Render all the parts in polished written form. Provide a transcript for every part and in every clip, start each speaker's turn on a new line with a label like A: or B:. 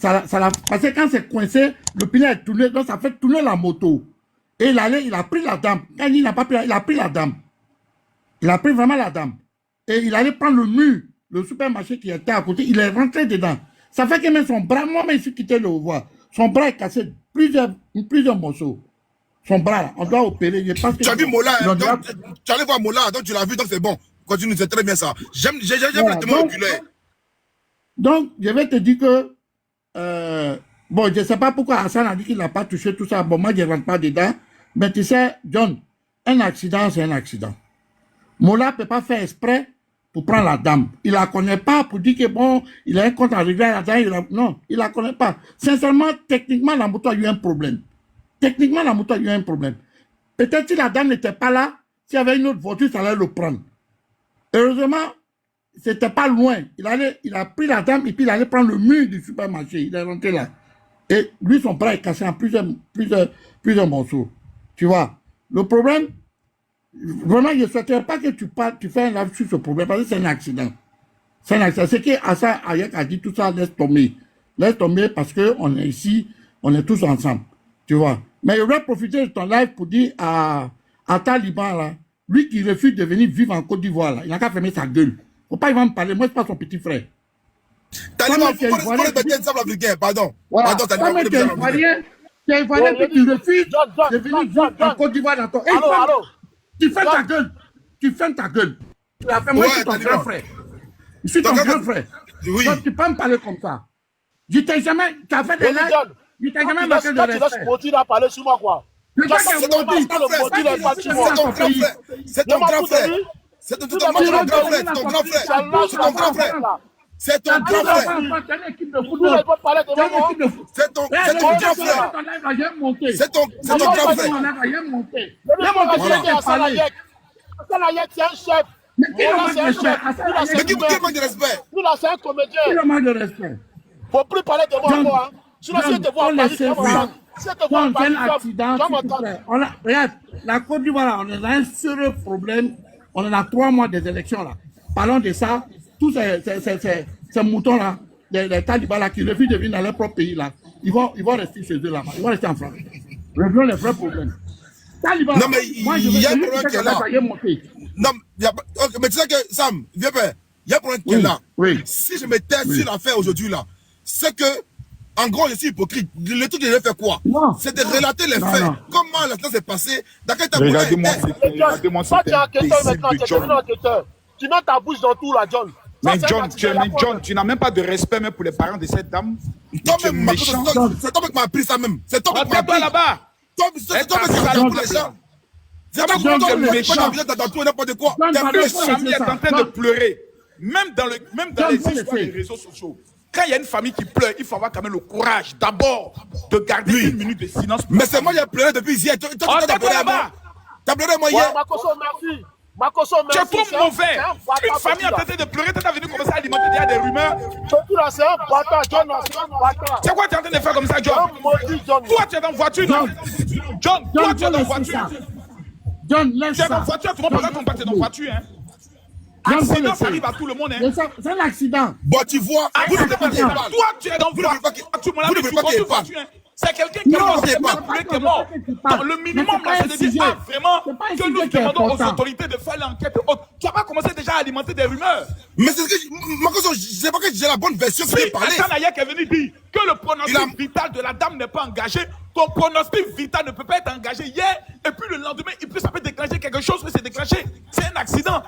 A: parce que quand c'est coincé, le pneu est tourné, donc ça fait tourner la moto. Et il a pris la dame. Quand il n'a pas pris, il a pris la dame. Il a pris vraiment la dame. Et il allait prendre le mur, le supermarché qui était à côté, il est rentré dedans. Ça fait que même son bras, moi-même, je suis quitté le voir. Son bras est cassé plusieurs morceaux. Son bras, là, on doit opérer. Je pense que
B: tu as vu Mola, tu allais voir Mola, donc tu l'as vu, donc c'est bon. Continue, c'est très bien ça. J'aime le témoin oculaire.
A: Donc, je vais te dire que, bon, je ne sais pas pourquoi Hassan a dit qu'il n'a pas touché tout ça. Bon, moi, je ne rentre pas dedans. Mais tu sais, John, un accident, c'est un accident. Mola ne peut pas faire exprès pour prendre la dame. Il ne la connaît pas pour dire que bon, il a un compte à régler à la dame. Non, il ne la connaît pas. Sincèrement, techniquement, la moto a eu un problème. Techniquement, la moto a eu un problème. Peut-être si la dame n'était pas là, s'il y avait une autre voiture, ça allait le prendre. Heureusement, c'était pas loin. Il a pris la dame et puis il allait prendre le mur du supermarché. Il est rentré là. Et lui, son bras est cassé en plusieurs morceaux. Tu vois. Le problème, vraiment, je ne souhaiterais pas que tu fais un live sur ce problème parce que c'est un accident. C'est un accident. C'est que Hassan Hayek a dit tout ça, laisse tomber. Laisse tomber parce qu'on est ici, on est tous ensemble. Tu vois. Mais je voudrais profiter de ton live pour dire à Taliban, là, lui qui refuse de venir vivre en Côte d'Ivoire, il n'a qu'à fermer sa gueule. Faut pas, il va me parler. Moi, je ne suis pas son petit frère.
B: Taliban, pourquoi le centre africain? Pardon.
A: Voilà.
B: Pardon, Taliban.
A: Tu es Ivoirien, puis tu refuses de venir vivre en Côte d'Ivoire dans ton...
C: Allô.
A: Tu fermes ta gueule. Tu fermes ta gueule. Tu as fait moi, je suis ton grand frère. Je suis ton grand frère.
B: Oui.
A: Donc, tu peux me parler comme ça. Je t'ai jamais... Tu as fait des lives. Je t'ai jamais marqué de respect.
C: Tu laisses Maudit à parler sur moi, quoi.
B: C'est ton grand frère. C'est ton grand frère. C'est ton grand frère. C'est ton grand frère. C'est ton grand frère. C'est ton grand frère. C'est ton grand frère. C'est ton grand frère.
C: Hassan Hayek, c'est un chef.
B: Mais qui manque de respect?
C: Nous, là, c'est un comédien.
A: Il a manque de respect.
C: Faut plus parler de moi encore. Sinon, si je te vois en Paris,
A: c'est un accident. Regarde, la Côte d'Ivoire, on a un sérieux problème. On en a 3 mois des élections là. Parlons de ça. Tous ces moutons-là, les talibans là, qui refusent de venir dans leur propre pays là, ils vont rester chez eux là-bas. Ils vont rester en France. Réglons les vrais problèmes. Talibans,
B: non, mais il y a un problème qui est là. Non, mais tu sais que, Sam, viens faire. Il y a un problème qui est là.
A: Oui.
B: Si je me tais sur l'affaire aujourd'hui là, c'est que, en gros, je suis hypocrite. Le truc que je vais faire quoi? C'est de relater les faits.
A: Non.
B: Comment l'instant s'est passé? Dans quel temps
C: Regardez-moi, toi, tu es enquêteur maintenant, tu es devenu enquêteur. Tu mets ta bouche dans tout là, John.
D: Mais John, tu n'as même pas de respect même pour les parents de cette dame.
B: C'est toi qui m'as appris ça même. C'est toi qui m'as appris
D: là-bas.
B: C'est toi qui m'as appris pour les gens. C'est toi qui m'as appris dans tout et n'importe quoi.
D: Famille est en train de pleurer. Même dans les histoires des réseaux sociaux. Quand il y a une famille qui pleure, il faut avoir quand même le courage d'abord de garder 1 minute de silence.
B: Mais c'est moi qui ai pleuré depuis hier. Toi, t'as pleuré là-bas. T'as pleuré moi hier.
C: Makoso, merci. Makoso, merci.
D: Tu es trop mauvais. Une famille en train de pleurer, tu es venu commencer à alimenter derrière des rumeurs.
C: C'est un bâtard, John, c'est un bâtard.
D: C'est quoi tu es en train de faire comme ça, John? Toi, tu es dans la voiture, non? John, toi, tu es dans la voiture.
A: John, laisse ça.
D: Tu es dans la voiture, tu vas pas ton tu es dans la voiture, hein? Accident, ça arrive à tout le monde, hein?
A: C'est un accident.
B: Bon, tu vois, vous ne voulez pas qu'il parle.
D: Toi, tu es dans la voiture. Vous ne voulez pas qu'il parle. C'est quelqu'un qui est mort. Le minimum, c'est de dire, vraiment, que nous demandons aux autorités de faire l'enquête. Tu n'as pas commencé déjà à alimenter des rumeurs.
B: Mais c'est ce que Makoso, je ne sais pas que j'ai la bonne version pour parler.
D: Hassan Hayek est venu dire que le pronostic vital de la dame n'est pas engagé. Ton pronostic vital ne peut pas être engagé hier. Et puis le lendemain, ça peut déclencher quelque chose, peut se déclencher. C'est un accident.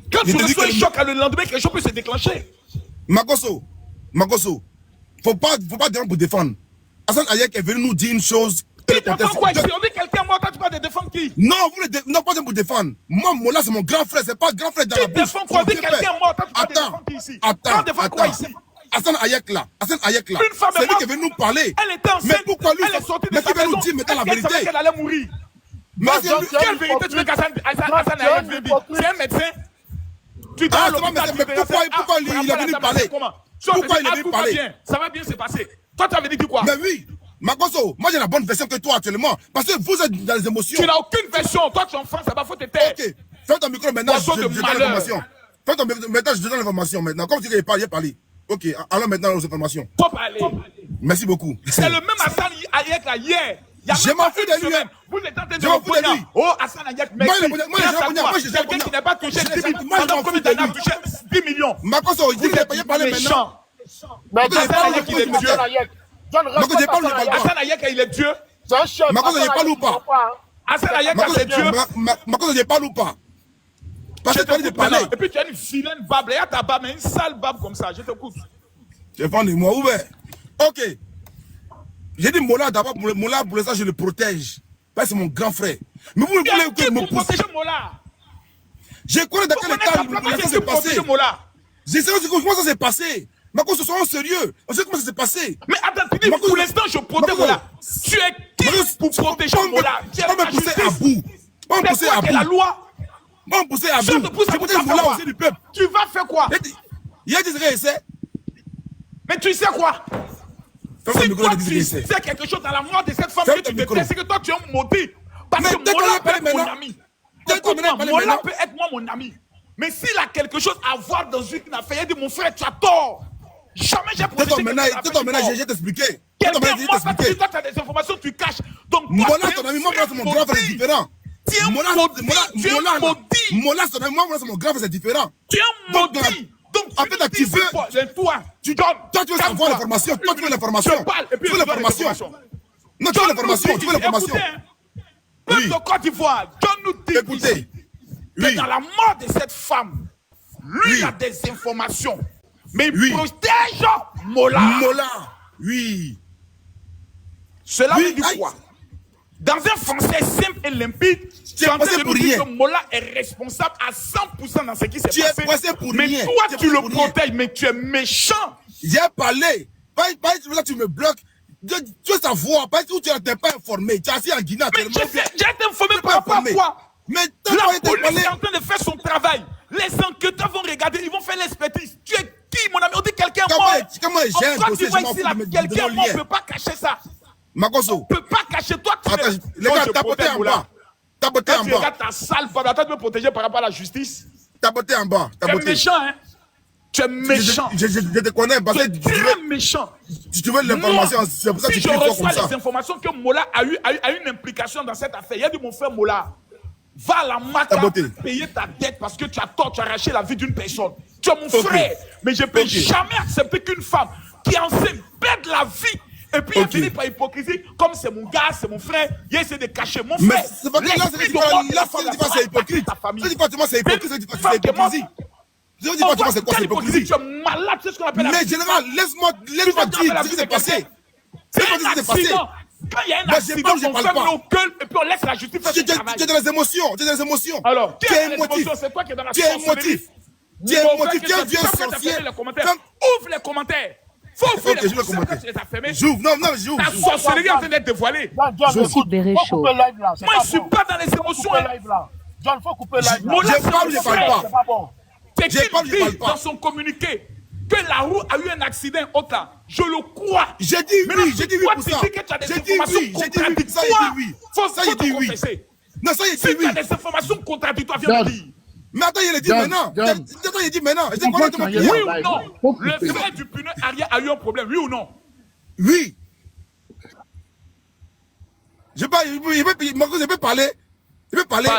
D: Quand tu reçois un choc, le lendemain, quelque chose peut se déclencher.
B: Makoso, faut pas dire pour défendre. Hassan Hayek est venu nous dire une chose.
D: Tu défends quoi ici? On dit quelqu'un mort, toi tu parles de défendre qui?
B: Non, pas pour défendre. Moi, Mola, c'est mon grand frère, c'est pas grand frère dans la bouche.
D: Tu défends quoi? On dit quelqu'un mort, toi tu parles de défendre qui ici?
B: Attends. Hassan Hayek là, c'est lui qui est venu nous parler.
D: Elle était enceinte,
B: mais pourquoi lui,
D: elle est sortie de
B: mais
D: sa
B: qui va
D: maison,
B: nous dire maintenant la vérité?
D: Elle savait qu'elle allait mourir.
B: Mais
D: quelle vérité tu veux qu'Hassan Hayek veut dire? C'est un médecin. Tu dois
B: pourquoi il est venu parler? Pourquoi il est venu parler?
D: Ça va bien se passer. Toi, tu avais dit quoi?
B: Mais oui, Makoso, moi j'ai la bonne version que toi actuellement. Parce que vous êtes dans les émotions.
D: Tu n'as aucune version. Toi, tu es en France, ça va, faut te taire.
B: Ok, ferme ton micro maintenant, je donne l'information. Ferme ton micro maintenant, je donne l'information maintenant. Comme tu dis, il est parlé. Ok, allons maintenant aux informations.
D: Faut parler.
B: Merci beaucoup.
D: C'est le même Hassan Ayek là, hier.
B: Je m'en fous de lui.
D: Vous êtes en train de
B: Je m'en fous de lui.
D: Oh, Hassan Ayek, merci. Quelqu'un qui n'a pas touché 10 millions. Pendant combien d'années a touché 10 millions?
B: Makoso, il dit qu'il n'a pas parlé maintenant.
C: Mais
D: Hassan Ayek, il est Dieu.
C: Hassan
D: Ayek, il est Dieu.
C: c'est un chef.
B: Makoso, il parle ou pas?
D: Hassan Ayek, c'est Dieu.
B: Makoso, je parle ou pas? Parce que tu as dit de parler.
D: Et puis tu as une vilaine barbe. Il y a ta barbe, mais une sale barbe comme ça. Je t'écoute.
B: Tu parles de moi, ouvert. Ok. J'ai dit Mola d'abord, Mola pour l'instant je le protège. Parce que c'est mon grand frère. Mais vous voulez que je me
D: protéger Mola?
B: Je connais dans quel état ça s'est passé. Je sais comment ça s'est passé. Marco, ce soit sérieux. On sait comment ça s'est passé.
D: Mais attends, tu dis pour l'instant je protège Mola. Tu es qui pour protéger Mola?
B: Pas me pousser à bout. Pas me pousser à bout.
D: La loi.
B: Pas me pousser à bout. Je protège Mola aussi du peuple.
D: Tu vas faire quoi?
B: Il y a des essais.
D: Mais tu sais quoi? Si toi tu sais quelque chose dans la mort de cette femme que tu détestes, c'est que toi tu es un maudit. Parce que Mola peut être mon ami. Mola peut être moi mon ami. Mais s'il a quelque chose à voir dans une affaire, il dit mon frère, tu as tort. Jamais j'ai protégé quelqu'un.
B: Maintenant, je vais t'expliquer.
D: Toi, tu as des informations, tu caches. Donc,
B: Mola, ton ami, moi, c'est mon grand frère, c'est différent.
D: Tu es un maudit. Tu es un maudit.
B: Mola, ton ami, moi, c'est mon grand frère, c'est différent.
D: Tu es un maudit. Donc,
B: en fait, tu veux.
D: Toi, tu
B: veux savoir l'information. Toi, tu veux l'information. Tu veux l'information. Non, tu veux l'information. Tu veux l'information.
D: Peuple de Côte d'Ivoire, donne-nous des ici. Que dans la mort de cette femme, lui, il a des informations. Mais il protège Mola.
B: Mola, oui.
D: Cela veut dire quoi? Dans un français simple et limpide, tu es en train de nous dire que Mola est responsable à 100% dans ce qui s'est passé. Mais toi, tu le protèges, mais tu es méchant.
B: J'ai parlé. Pas là, tu me bloques. Tu veux savoir, pas où tu n'es pas informé. Tu es assis en Guinée.
D: Mais j'ai été informé par rapport à quoi?
B: Mais
D: la police est en train de faire son travail. Les enquêteurs vont regarder, ils vont faire l'expertise. Tu es qui, mon ami? On dit quelqu'un mort.
B: Comment j'ai un dossier,
D: quelqu'un mort ne peut pas cacher ça.
B: Makoso.
D: Ne peut pas cacher toi.
B: Les gars, tapoter en bas. Tapoter en bas.
D: Regarde ta sale femme. Attends de me protéger par rapport à la justice.
B: Tapoter en bas.
D: Tu es méchant, hein? Tu es méchant.
B: Je te connais parce que
D: tu es très méchant.
B: Si tu veux l'information, c'est pour ça que tu
D: fais
B: comme ça.
D: Si je reçois les informations que Mola a une implication dans cette affaire, il y a dit mon frère Mola, va à la Maca payer ta dette parce que tu as tort, tu as arraché la vie d'une personne. Tu es mon frère. Mais je ne peux jamais accepter qu'une femme qui est enceinte perde la vie. Et puis il est venu par hypocrisie, comme c'est mon gars, c'est mon frère, il essaie de cacher mon frère.
B: Mais c'est pas que là, c'est hypocrite. C'est hypocrite, c'est hypocrite, c'est hypocrisie. Je dis pas, c'est quoi, c'est hypocrisie.
D: Tu es malade, c'est ce qu'on appelle.
B: Mais général, laisse-moi dire ce qui s'est passé.
D: C'est un accident. Quand il y a un accident, on ferme nos gueules et puis on laisse la justice faire son travail.
B: Tu as des émotions, tu as des émotions.
D: Alors,
B: tu es émotif.
D: C'est toi qui es dans la
B: Tu es émotif. Tu es émotif, tu es un vieux sorcier.
D: Ouvre les commentaires. Faut ouvrir les commentaires.
B: J'ouvre, non, j'ouvre.
D: Ta sorcellerie est en train d'être dévoilée.
E: Je suis Béréchaud.
D: Moi, je suis pas dans les émotions.
C: John, faut couper live là.
B: Je parle, je parle pas.
D: C'est qu'il dit dans son communiqué que la roue a eu un accident autre là. Je le crois.
B: J'ai dit oui, j'ai dit oui pour ça.
D: J'ai dit oui, j'ai dit oui. Ça, il dit oui.
B: Ça, il dit oui. Non, ça, il dit oui.
D: Si tu as des informations contradictoires, viens me dire.
B: Mais attends, il a dit maintenant. Attends, il a dit maintenant.
D: Oui ou non? Le frère du pneu arrière a eu un problème, oui ou non?
B: Oui. Je peux parler. Je peux parler.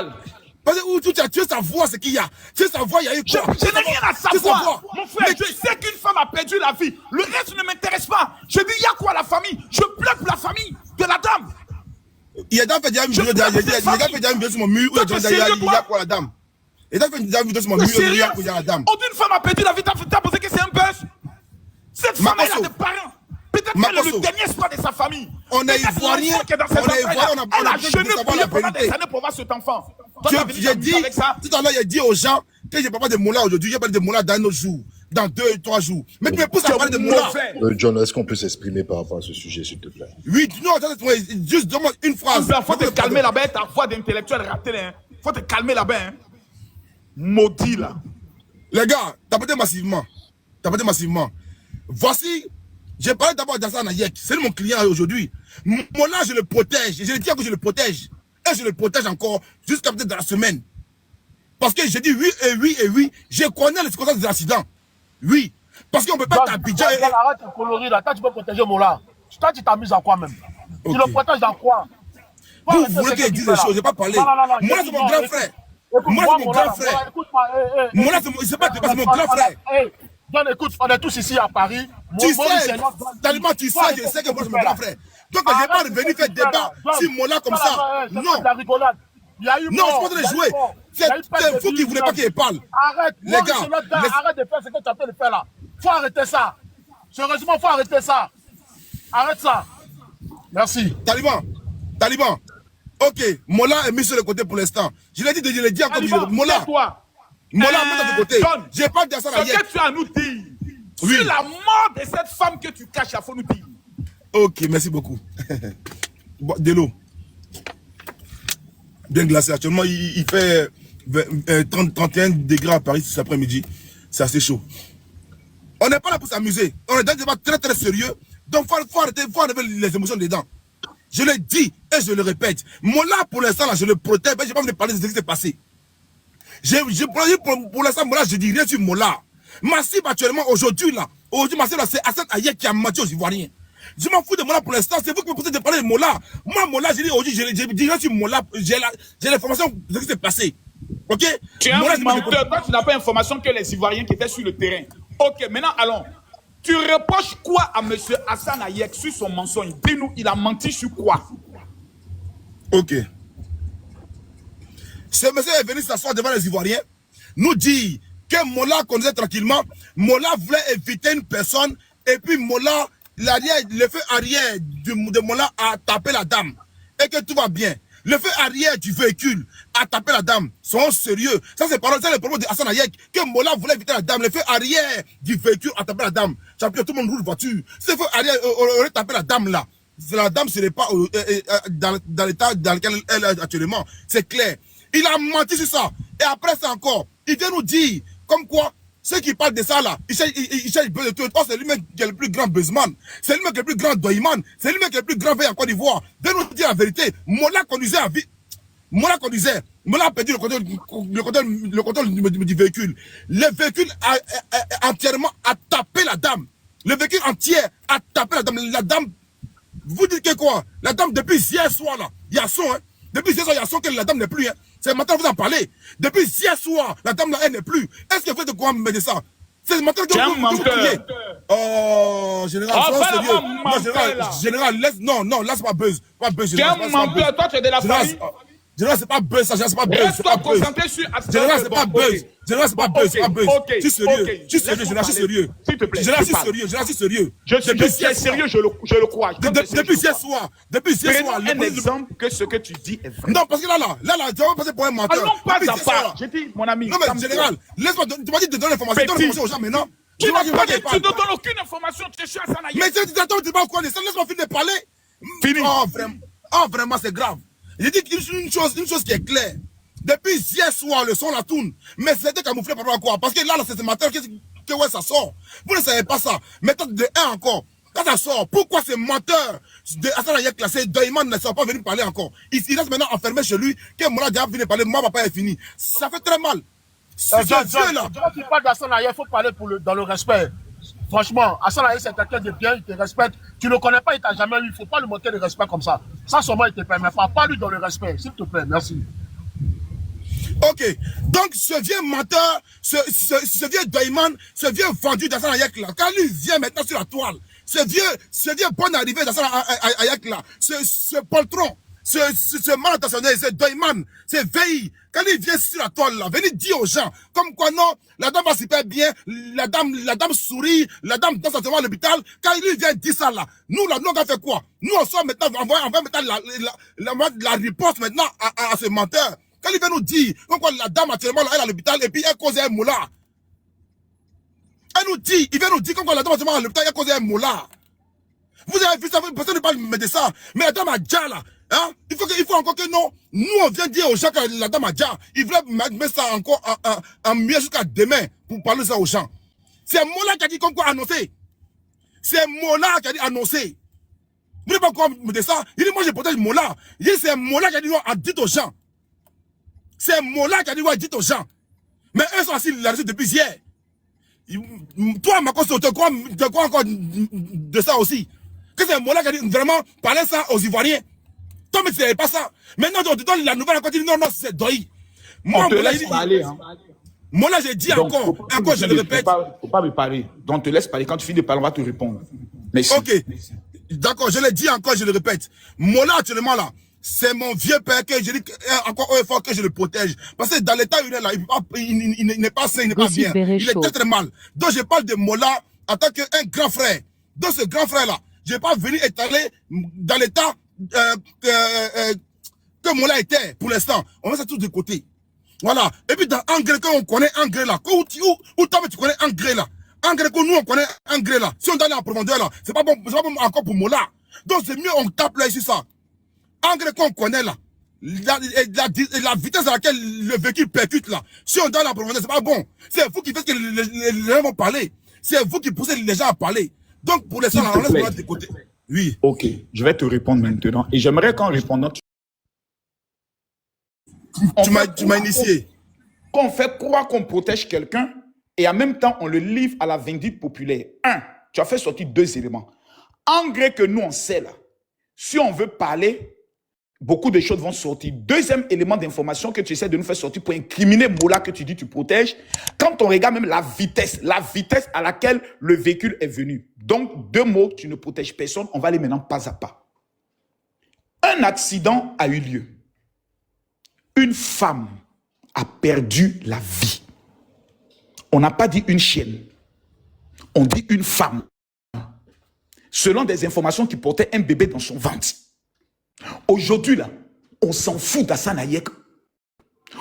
B: Parce que où tu veux savoir ce qu'il y a. Tu veux savoir, il y a eu quoi.
D: Je n'ai rien à savoir. Mon frère, je sais qu'une femme a perdu la vie. Le reste ne m'intéresse pas. Je dis, il y a quoi la famille? Je pleure pour la famille de la dame.
B: Il a fait déjà une vidéo sur mon mur où il y a quoi la dame. Il a fait déjà une vidéo sur mon mur où il y a quoi la dame.
D: Une femme a perdu la vie, t'as pensé que c'est un buzz? Cette femme, elle a des parents. Peut-être qu'elle est le dernier espoir de sa famille.
B: On est ivoirien.
D: Elle a jeûné prié pendant des années pour voir cet enfant.
B: J'ai dit, tout à l'heure, il a dit aux gens que je ne parle pas de Mola aujourd'hui, je parle de Mola dans nos jours, dans 2 ou 3 jours. Mais tu me pousses à parler de Mola.
F: John, est-ce qu'on peut s'exprimer par rapport à ce sujet, s'il te plaît?
B: Oui, non, juste demande une phrase.
D: Il faut te calmer là-bas, ta voix d'intellectuel ratée. Il faut te calmer là-bas. Maudit là.
B: Les gars, tapez massivement. Voici. J'ai parlé d'abord d'Hassan Ayek. C'est mon client aujourd'hui. Mola, je le protège. Je le dis que je le protège. Et je le protège encore jusqu'à peut-être dans la semaine. Parce que j'ai dit oui. Je connais les circonstances de l'accident. Oui. Parce qu'on ne peut pas t'habiller.
C: Arrête de colorer là. Toi, tu peux protéger Mola. Toi, tu t'amuses à quoi même? Tu le protèges dans quoi?
B: Vous voulez qu'il dise des choses, je n'ai pas parlé. Moi, c'est mon grand frère. Moi, c'est mon grand frère. Moi, c'est pas mon grand frère.
C: John, écoute, on est tous ici à Paris.
B: Tu sais, tellement tu sais, je sais que moi, c'est mon grand frère. Donc, je n'ai pas venu faire débat sur Mola comme ça. Non. Non, je ne peux pas les jouer. C'est vous qui ne voulez pas qu'il parle.
C: Arrête,
B: les gars.
C: Arrête de faire ce que tu as fait de faire là. Faut arrêter ça. Sérieusement, faut arrêter ça. Arrête ça. Merci.
B: Taliban. Ok, Mola est mis sur le côté pour l'instant. Je l'ai dit, je l'ai dit encore. Mola, mets de côté. J'ai pas dit ça là.
D: Ce que tu as à nous dire, sur la mort de cette femme que tu caches, il faut nous dire.
B: Ok, merci beaucoup. De l'eau. Bien glacé. Actuellement, il fait 31 degrés à Paris cet après-midi. C'est assez chaud. On n'est pas là pour s'amuser. On est dans un débat très très sérieux. Donc, il faut arrêter les émotions dedans. Je le dis et je le répète. Mola, pour l'instant, là, je le protège. Je n'ai pas voulu parler de ce qui s'est passé. Pour l'instant, Mola, je dis rien sur Mola. Massif, actuellement, aujourd'hui, Massif, c'est Hassan Hayek qui a menti aux Ivoiriens. Je m'en fous de Mola pour l'instant. C'est vous qui me posez de parler de Mola. Moi, Mola, je dis aujourd'hui, je dis rien sur Mola. J'ai l'information de ce qui s'est passé. Ok?
D: Tu es un menteur. Toi, tu n'as pas l'information que les Ivoiriens qui étaient sur le terrain. Ok, maintenant, allons. Tu reproches quoi à M. Hassan Hayek sur son mensonge? Dis-nous, il a menti sur quoi?
B: Ok. Ce monsieur est venu s'asseoir devant les Ivoiriens, nous dit que Mola conduisait tranquillement. Mola voulait éviter une personne, et puis Mola, le feu arrière de Mola a tapé la dame. Et que tout va bien. Le feu arrière du véhicule a tapé la dame. Sont sérieux. Ça, c'est le problème de Hassan Hayek. Que Mola voulait éviter la dame. Le feu arrière du véhicule a tapé la dame. Champion, tout le monde roule voiture. Ce feu arrière aurait tapé la dame là. La dame ne serait pas dans l'état dans lequel elle est actuellement. C'est clair. Il a menti sur ça. Et après ça encore, il vient nous dire, comme quoi, ceux qui parlent de ça là, ils cherchent de tout. Oh, c'est lui-même qui est le plus grand businessman. C'est lui-même qui est le plus grand doyman. C'est lui-même qui est le plus grand veille en Côte d'Ivoire. De nous dire la vérité. Mola conduisait à vie. Mola a perdu le contrôle du véhicule. Le véhicule entièrement a tapé la dame. Le véhicule entier a tapé la dame. La dame, vous dites que quoi? La dame, depuis hier soir là, il y a son, hein. Depuis hier soir, il y a son que la dame n'est plus, hein. C'est maintenant que vous en parlez. Depuis hier soir, la dame là, elle n'est plus. Est-ce que vous faites de quoi me dire ça? C'est maintenant que vous criez. Oh, général, général, laisse, non, laisse pas buzz. Pas buzz, général.
D: Tu es un menteur, toi tu es de la famille.
B: Général, c'est pas buzz, ça, c'est pas buzz.
D: Reste-toi concentré sur
B: Général, c'est pas buzz. Général, c'est pas buzz, c'est pas buzz. Je suis sérieux. Je suis sérieux, général, je suis sérieux.
D: S'il te plaît.
B: Général, je suis sérieux, général, je suis sérieux.
D: Je suis sérieux, je le crois.
B: Depuis hier soir,
D: prenons un exemple que ce que tu dis est vrai.
B: Non, parce que là, tu vas passer pour un menteur.
D: Allons pas à part. J'ai dit, mon ami.
B: Non, mais général, laisse-moi, tu m'as dit de donner l'information. Donne l'information aux gens maintenant.
D: Tu ne donnes aucune information, tu es sûr à ça.
B: Mais tu t'attends pas quoi de ça, laisse-moi finir de parler.
D: Fini.
B: Oh, vraiment, c'est grave. J'ai dit une chose qui est claire. Depuis hier soir, le son la tourne. Mais c'était camouflé par rapport à quoi? Parce que là, c'est ce matin que ouais, ça sort. Vous ne savez pas ça. Maintenant, de 1 encore. Quand ça sort, pourquoi ces menteurs de Hassan Hayek classé, Deuilman ne sont pas venus parler encore? Il reste maintenant enfermé chez lui, que Mola déjà venu parler, moi, papa est fini. Ça fait très mal.
C: Ce vieux-là. Quand tu parles d'Hassan Hayek, il faut parler dans le respect. Franchement, Hassan Hayek, c'est quelqu'un de bien, il te respecte. Tu ne le connais pas, il t'a jamais eu. Il ne faut pas lui manquer de respect comme ça. Ça, seulement, il te permet pas. Parle-lui dans le respect, s'il te plaît. Merci.
B: Ok. Donc, ce vieux menteur, ce vieux Deuilman, ce vieux vendu d'Hassan Hayek là, quand lui vient maintenant sur la toile, ce vieux bon arrivé d'Hassan Hayek là, ce poltron, ce mal intentionné, ce Deuilman, ce VI, quand il vient sur la toile là, venez dire aux gens, comme quoi non, la dame va super bien, la dame sourit, la dame danse à l'hôpital, quand il vient dire ça là, nous là, nous on va faire quoi? Nous on sort maintenant, on va maintenant la réponse maintenant à ce menteur. Quand il vient nous dire, comme quoi la dame actuellement là, elle est à l'hôpital et puis elle cause un moula. Il vient nous dire comme quoi la dame actuellement à l'hôpital, elle cause un moula. Vous avez vu ça, personne ne parle de ça, mais la dame a déjà là. Hein? Il faut encore que non. Nous, on vient dire aux gens que la dame a déjà. Ils veulent mettre ça encore en mieux jusqu'à demain pour parler ça aux gens. C'est Mola qui a dit comme quoi annoncer. C'est Mola qui a dit annoncer. Vous ne pouvez pas me dire ça. Il dit moi je protège Mola. Il dit c'est Mola qui a dit non, dit aux gens. C'est Mola qui a dit ouais, dit aux gens. Mais eux sont assis là-dessus depuis hier. Toi, Marcos, tu crois encore de ça aussi? Que c'est Mola qui a dit vraiment parler ça aux Ivoiriens. Toi, mais c'est pas ça. Maintenant, on te donne la nouvelle encore, tu dis non, non, c'est Doi.
D: Moi, on te laisse parler. Hein.
B: Moi, là, j'ai dit
D: Donc,
B: encore, je le répète.
D: Faut pas me parler. Donc, on te laisse parler. Quand tu finis de parler, on va te répondre. Merci.
B: Ok. D'accord, je l'ai dit encore, je le répète. Mola, actuellement, là, c'est mon vieux père que je dis encore une fois que je le protège. Parce que dans l'état où il est là, il n'est pas sain, il n'est pas bien. Il est très très mal. Donc, je parle de Mola en tant qu'un grand frère. Donc, ce grand frère-là, je ne vais pas venir étaler dans l'état que Mola était pour l'instant. On met ça tous de côté. Voilà. Et puis dans Angré, quand on connaît Angré là, où toi tu connais Angré là, Angré que nous on connaît Angré là, si on donne en profondeur là, c'est pas bon encore pour Mola. Donc c'est mieux on tape là ici ça. Angré qu'on connaît là, la vitesse à laquelle le véhicule percute là, si on donne en profondeur, c'est pas bon. C'est vous qui faites que les gens vont parler. C'est vous qui poussez les gens à parler. Donc pour l'instant, on laisse Mola de côté. Oui.
D: Ok, je vais te répondre maintenant. Et j'aimerais qu'en répondant,
B: tu m'as initié.
D: Qu'on fait croire qu'on protège quelqu'un et en même temps, on le livre à la vindicte populaire. Tu as fait sortir 2 éléments. En gré que nous, on sait là, si on veut parler, beaucoup de choses vont sortir. 2e élément d'information que tu essaies de nous faire sortir pour incriminer Mola que tu dis tu protèges, quand on regarde même la vitesse à laquelle le véhicule est venu. Donc, 2 mots, tu ne protèges personne, on va aller maintenant pas à pas. Un accident a eu lieu. Une femme a perdu la vie. On n'a pas dit une chienne. On dit une femme. Selon des informations qui portaient un bébé dans son ventre. Aujourd'hui, là, on s'en fout d'Hassane Hayek.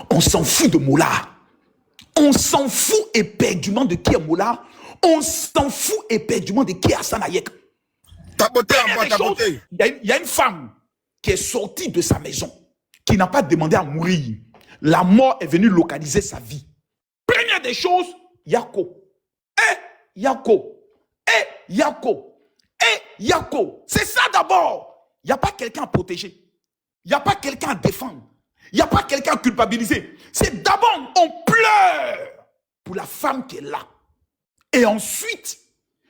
D: On s'en fout de Mola. On s'en fout éperdument de qui est Mola. On s'en fout éperdument de qui est Hassane Hayek. Il y a une femme qui est sortie de sa maison, qui n'a pas demandé à mourir. La mort est venue localiser sa vie. Première des choses, Yako. Yako. Yako. Yako. C'est ça d'abord. Il n'y a pas quelqu'un à protéger. Il n'y a pas quelqu'un à défendre. Il n'y a pas quelqu'un à culpabiliser. C'est d'abord, on pleure pour la femme qui est là. Et ensuite,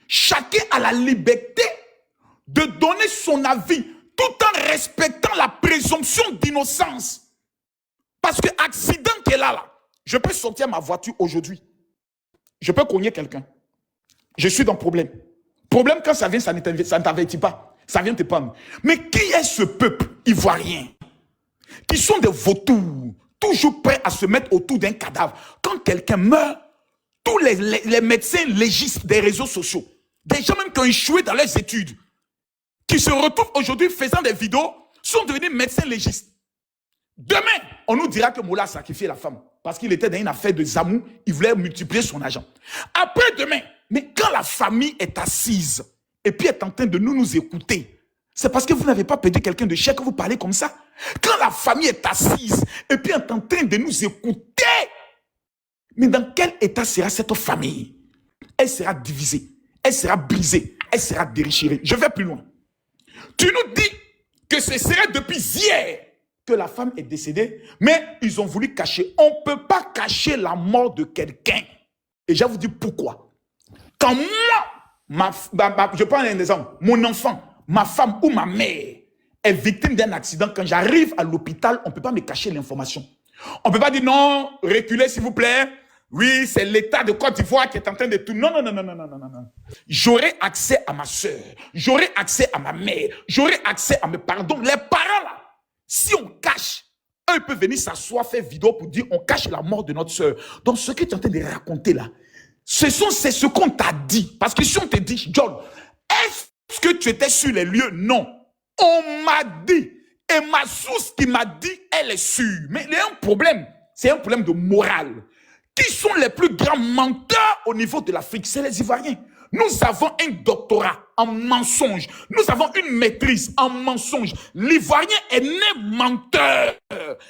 D: chacun a la liberté de donner son avis tout en respectant la présomption d'innocence. Parce que l'accident qui est là, je peux sortir ma voiture aujourd'hui. Je peux cogner quelqu'un. Je suis dans le problème. Problème, quand ça vient, ça ne t'avertit pas. Ça vient te prendre. Mais qui est ce peuple ivoirien qui sont des vautours, toujours prêts à se mettre autour d'un cadavre? Quand quelqu'un meurt, tous les médecins légistes des réseaux sociaux, des gens même qui ont échoué dans leurs études, qui se retrouvent aujourd'hui faisant des vidéos, sont devenus médecins légistes. Demain, on nous dira que Mola a sacrifié la femme parce qu'il était dans une affaire de Zamou, il voulait multiplier son argent. Après demain, mais quand la famille est assise et puis est en train de nous écouter, c'est parce que vous n'avez pas perdu quelqu'un de cher que vous parlez comme ça. Quand la famille est assise et puis est en train de nous écouter, mais dans quel état sera cette famille? Elle sera divisée, elle sera brisée, elle sera déchirée. Je vais plus loin. Tu nous dis que ce serait depuis hier que la femme est décédée, mais ils ont voulu cacher. On ne peut pas cacher la mort de quelqu'un. Et je vais vous dire pourquoi. Quand moi, je prends un exemple, mon enfant, ma femme ou ma mère est victime d'un accident, quand j'arrive à l'hôpital, on ne peut pas me cacher l'information. On ne peut pas dire non, reculez s'il vous plaît. Oui, c'est l'État de Côte d'Ivoire qui est en train de tout. Non. J'aurai accès à ma soeur, j'aurai accès à ma mère, j'aurai accès à mes parents. Donc les parents là, si on cache, eux peuvent venir s'asseoir, faire vidéo pour dire on cache la mort de notre soeur. Donc ce que tu es en train de raconter là, c'est ce qu'on t'a dit. Parce que si on te dit, John, est-ce que tu étais sur les lieux? Non. On m'a dit. Et ma source qui m'a dit, elle est sûre. Mais il y a un problème. C'est un problème de morale. Qui sont les plus grands menteurs au niveau de l'Afrique? C'est les Ivoiriens. Nous avons un doctorat en mensonge. Nous avons une maîtrise en mensonge. L'Ivoirien est né menteur.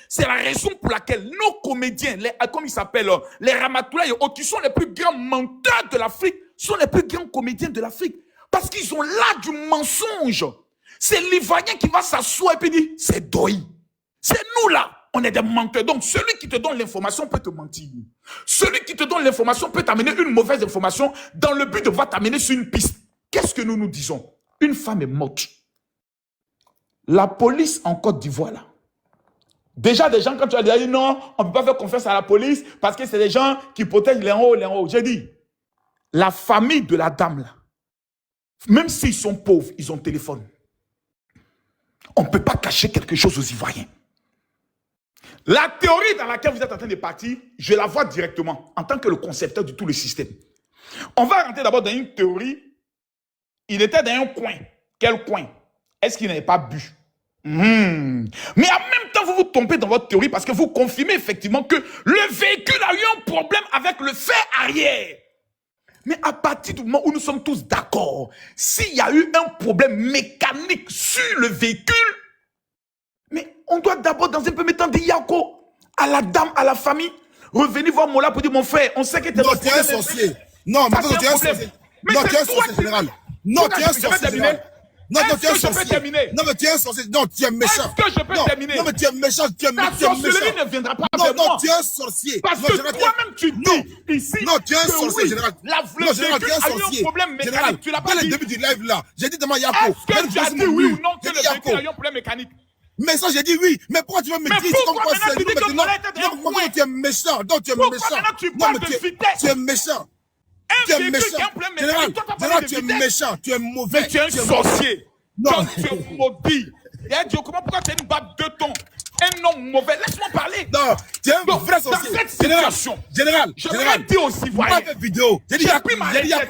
D: C'est la raison pour laquelle nos comédiens, comme ils s'appellent, les Ramatoulaye et autres, qui sont les plus grands menteurs de l'Afrique, sont les plus grands comédiens de l'Afrique. Parce qu'ils ont l'art du mensonge. C'est l'Ivoirien qui va s'asseoir et puis dire, c'est Doi. C'est nous là. on est des menteurs. Donc, celui qui te donne l'information peut te mentir. Celui qui te donne l'information peut t'amener une mauvaise information dans le but de pouvoir t'amener sur une piste. Qu'est-ce que nous nous disons? Une femme est morte. La police en Côte d'Ivoire, là. Déjà, des gens, quand tu as dit non, on ne peut pas faire confiance à la police parce que c'est des gens qui protègent les hauts. J'ai dit, la famille de la dame, là, même s'ils sont pauvres, ils ont téléphone. On ne peut pas cacher quelque chose aux Ivoiriens. La théorie dans laquelle vous êtes en train de partir, je la vois directement en tant que le concepteur de tout le système. On va rentrer d'abord dans une théorie. Il était dans un coin. Quel coin? Est-ce qu'il n'avait pas bu? Mais en même temps, vous vous trompez dans votre théorie parce que vous confirmez effectivement que le véhicule a eu un problème avec le fer arrière. Mais à partir du moment où nous sommes tous d'accord, s'il y a eu un problème mécanique sur le véhicule, mais on doit d'abord, dans un premier temps, dire Yako, à la dame, à la famille, revenir voir Mola pour dire mon frère, on sait que t'es
B: non, tu es un sorcier. Non, mais tu es un sorcier. Non, tu es un sorcier général. Non, tu es un sorcier général. Non, tu es un sorcier. Non, mais tu es un sorcier. Non, tu es méchant.
D: Est-ce que je peux terminer?
B: Non, mais tu es méchant. Tu es méchant.
D: Ta sorcellerie ne viendra pas vers moi.
B: Non, tu es un sorcier.
D: Parce que toi-même, tu dis ici.
B: Non, tu es un sorcier général.
D: Non, général, tu es un sorcier. Un problème mécanique. Tu l'as pas dit.
B: Dès le début du live là, j'ai dit demain Yako.
D: Est-ce que tu as dit oui ou non que le véhicule a eu un problème mécanique?
B: Mais ça, j'ai dit oui. Mais pourquoi tu veux me dire comme quoi c'est
D: tu dis que Mola était dans un coin?
B: Non, tu es méchant. Non, tu es méchant.
D: Pourquoi maintenant tu parles de vitesse?
B: Tu es méchant. Tu es méchant. Général, tu es méchant. Tu es mauvais.
D: Mais tu es un sorcier.
B: Non.
D: Donc tu es maudit. Et Dieu, comment pourquoi tu as une barbe de ton? Un homme mauvais. Laisse-moi parler.
B: Non, tu es un vrai sorcier.
D: Dans cette situation,
B: Général,
D: je vais dire aussi, voyez.
B: Pas de vidéo. J'ai dit Yako.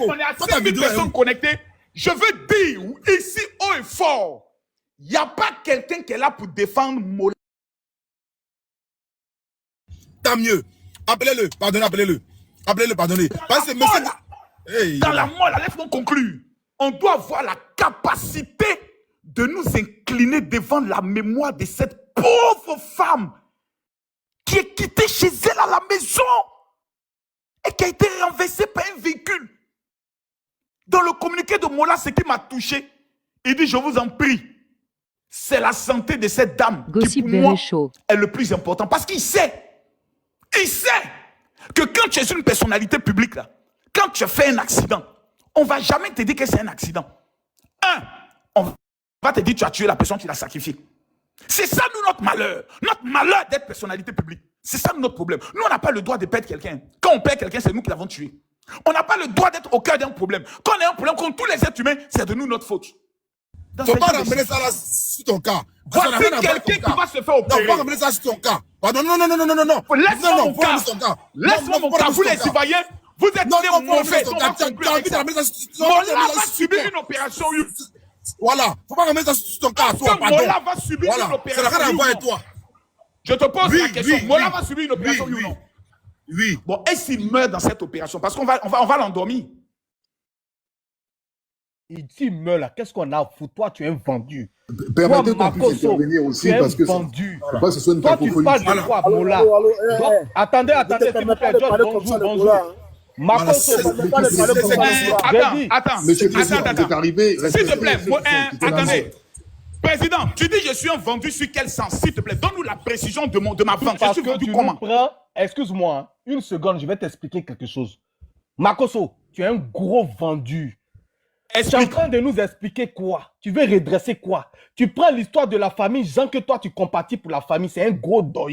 D: On est à 5000 personnes connectées. Je veux dire, ici, haut et fort, il n'y a pas quelqu'un qui est là pour défendre Mola.
B: Tant mieux. Appelez-le. Pardonnez, appelez-le. Appelez-le, pardonnez. Parce que monsieur...
D: Dans la mort, laisse-moi conclure. On doit avoir la capacité de nous incliner devant la mémoire de cette pauvre femme qui est quittée chez elle à la maison et qui a été renversée par un véhicule. Dans le communiqué de Mola, ce qui m'a touché, il dit, je vous en prie, c'est la santé de cette dame qui pour moi est le plus important. Parce qu'il sait que quand tu es une personnalité publique, là, quand tu fais un accident, on ne va jamais te dire que c'est un accident. On va te dire que tu as tué la personne, tu l'as sacrifiée. C'est ça, nous, notre malheur. Notre malheur d'être personnalité publique. C'est ça, notre problème. Nous, on n'a pas le droit de perdre quelqu'un. Quand on perd quelqu'un, c'est nous qui l'avons tué. On n'a pas le droit d'être au cœur d'un problème. Quand on a un problème contre tous les êtres humains, c'est de nous notre faute.
B: Il ne faut pas ramener ça là sur ton cas.
D: Voici quelqu'un qui va se faire opérer.
B: Non, pas ramener ça sur ton cas. Pardon, non.
D: Laisse-moi mon cas. Laisse-moi mon cas. Vous les citoyens, vous êtes des mauvais. Mola va subir une opération.
B: Voilà. Faut pas ramener ça sur ton cas.
D: Mola va subir une opération.
B: Ça n'a rien à voir avec toi.
D: Je te pose la question. Mola va subir une opération ou non?
B: Oui.
D: Bon, est-ce qu'il meurt dans cette opération? Parce qu'on va l'endormir.
E: Il meurt là, qu'est-ce qu'on a à foutre? Toi, tu es un vendu.
F: Permettez qu'on puisse intervenir aussi parce que
E: vendu.
F: Faut pas que ce soit une
E: toi, tu
F: cacophonie.
E: parles de quoi, Mola? Attendez, s'il vous plaît, bonjour. Makoso,
D: attends.
F: Monsieur le Président, vous êtes arrivé.
D: S'il te plaît, attendez. Président, tu dis je suis un vendu sur quel sens? S'il te plaît, donne-nous la précision de ma vente. Je suis vendu comment?
E: Excuse-moi, une seconde, je vais t'expliquer quelque chose. Makoso, tu es un gros vendu. Tu es en train de nous expliquer quoi? Tu veux redresser quoi? Tu prends l'histoire de la famille, Jean, que toi tu compatis pour la famille, c'est un gros doi.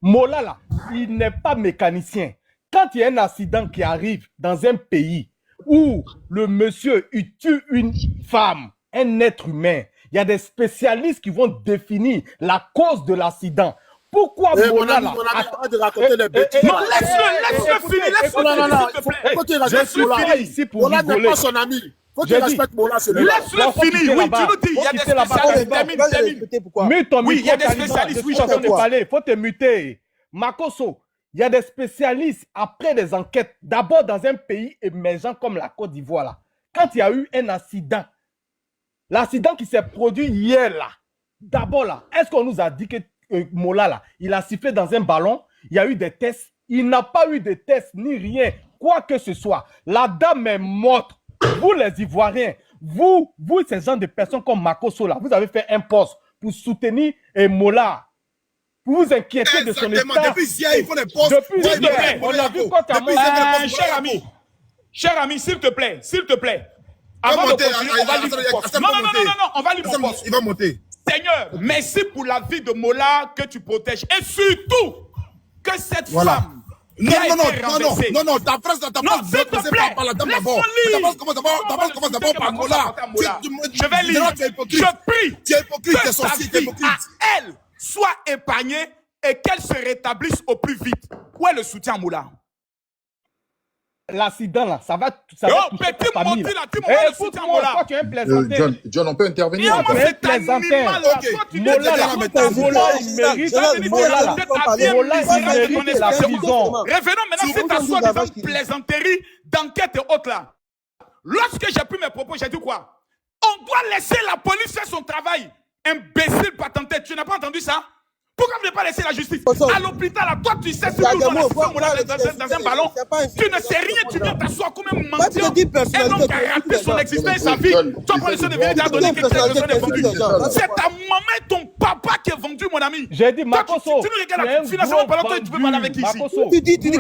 E: Mola là, il n'est pas mécanicien. Quand il y a un accident qui arrive dans un pays où le monsieur il tue une femme, un être humain, il y a des spécialistes qui vont définir la cause de l'accident. Pourquoi Mola là?
C: Arrête de raconter des bêtises.
D: Non, laisse-le finir.
C: Je suis pas ici pour
E: Mola
C: n'est pas son ami. Faut que tu respectes Mola, c'est lui.
D: Laisse-le finir. Oui, tu nous dis, il y a des spécialistes.
E: Oui,
D: il y a des spécialistes. Oui,
E: j'entends parler. Il faut te muter. Makoso, il y a des spécialistes après des enquêtes, d'abord dans un pays émergent comme la Côte d'Ivoire là. Quand il y a eu un accident, l'accident qui s'est produit hier là, d'abord là, est-ce qu'on nous a dit que Mola là, il a sifflé dans un ballon, il y a eu des tests, il n'a pas eu de tests ni rien, quoi que ce soit. La dame est morte. Vous les Ivoiriens, vous ces gens de personnes comme Makoso là, vous avez fait un poste pour soutenir Mola, Vous vous inquiétez de son
B: Exactement.
E: état.
B: Depuis hier, ils font des postes.
E: Depuis
B: Ouais,
E: hier, on a vu quand tu as
B: Depuis hier,
E: monté.
D: Cher ami, s'il te plaît,
B: va
D: avant de
B: monter,
D: continuer, on va lire ton poste.
B: Hassan
D: Non,
B: va
D: non, non,
B: monter.
D: non, non, on va lire ton
B: Hassan,
D: poste.
B: il va monter.
D: Seigneur, merci pour la vie de Mola que tu protèges. Et surtout, que cette femme
B: Non,
D: qui a
B: non, non,
D: été
B: non,
D: renversée-
B: non, non, ta phrase,
D: Non, s'il te
B: commence
D: plaît,
B: par la dame d'abord.
D: laisse-moi lire.
B: Ta phrase commence d'abord par Mola.
D: Je vais lire.
B: Tu es hypocrite.
D: Je prie
B: Tu es hypocrite, tu es
D: que sa
B: sorcier, tu es
D: vie
B: hypocrite.
D: à elle soit épargnée et qu'elle se rétablisse au plus vite. Où est le soutien à Moula?
E: L'accident là, ça va toucher
D: petit
E: ta famille.
D: moti là, tu m'envoies le soutien à Mola.
E: Toi, tu es un plaisantin.
F: John, on peut intervenir.
E: Moi,
F: encore.
E: c'est cet animal là.
B: Ok.
E: Toi, tu Mola là, Mola, il mérite. Mola là, Mola, il mérite la prison.
D: Revenons maintenant sur ta soi-disant plaisanterie d'enquête et autres là. Lorsque j'ai pris mes propos, j'ai dit quoi? On doit laisser la police faire son travail. Imbécile patenté, tu n'as pas entendu ça? Pourquoi vous ne pas laisser la justice? À l'hôpital, là, toi, tu sais si tout le monde dans un ballon. Tu ne sais rien, tu viens t'asseoir comme un mendiant. Un homme qui a raté son existence et sa vie. Toi, pour laisser de venir te donner quelque chose de vendu. C'est ta maman et ton papa qui est vendu, mon ami.
E: J'ai dit, Makoso,
D: tu nous regardes financièrement parlant, toi, tu peux parler avec qui ici?
E: Tu dis,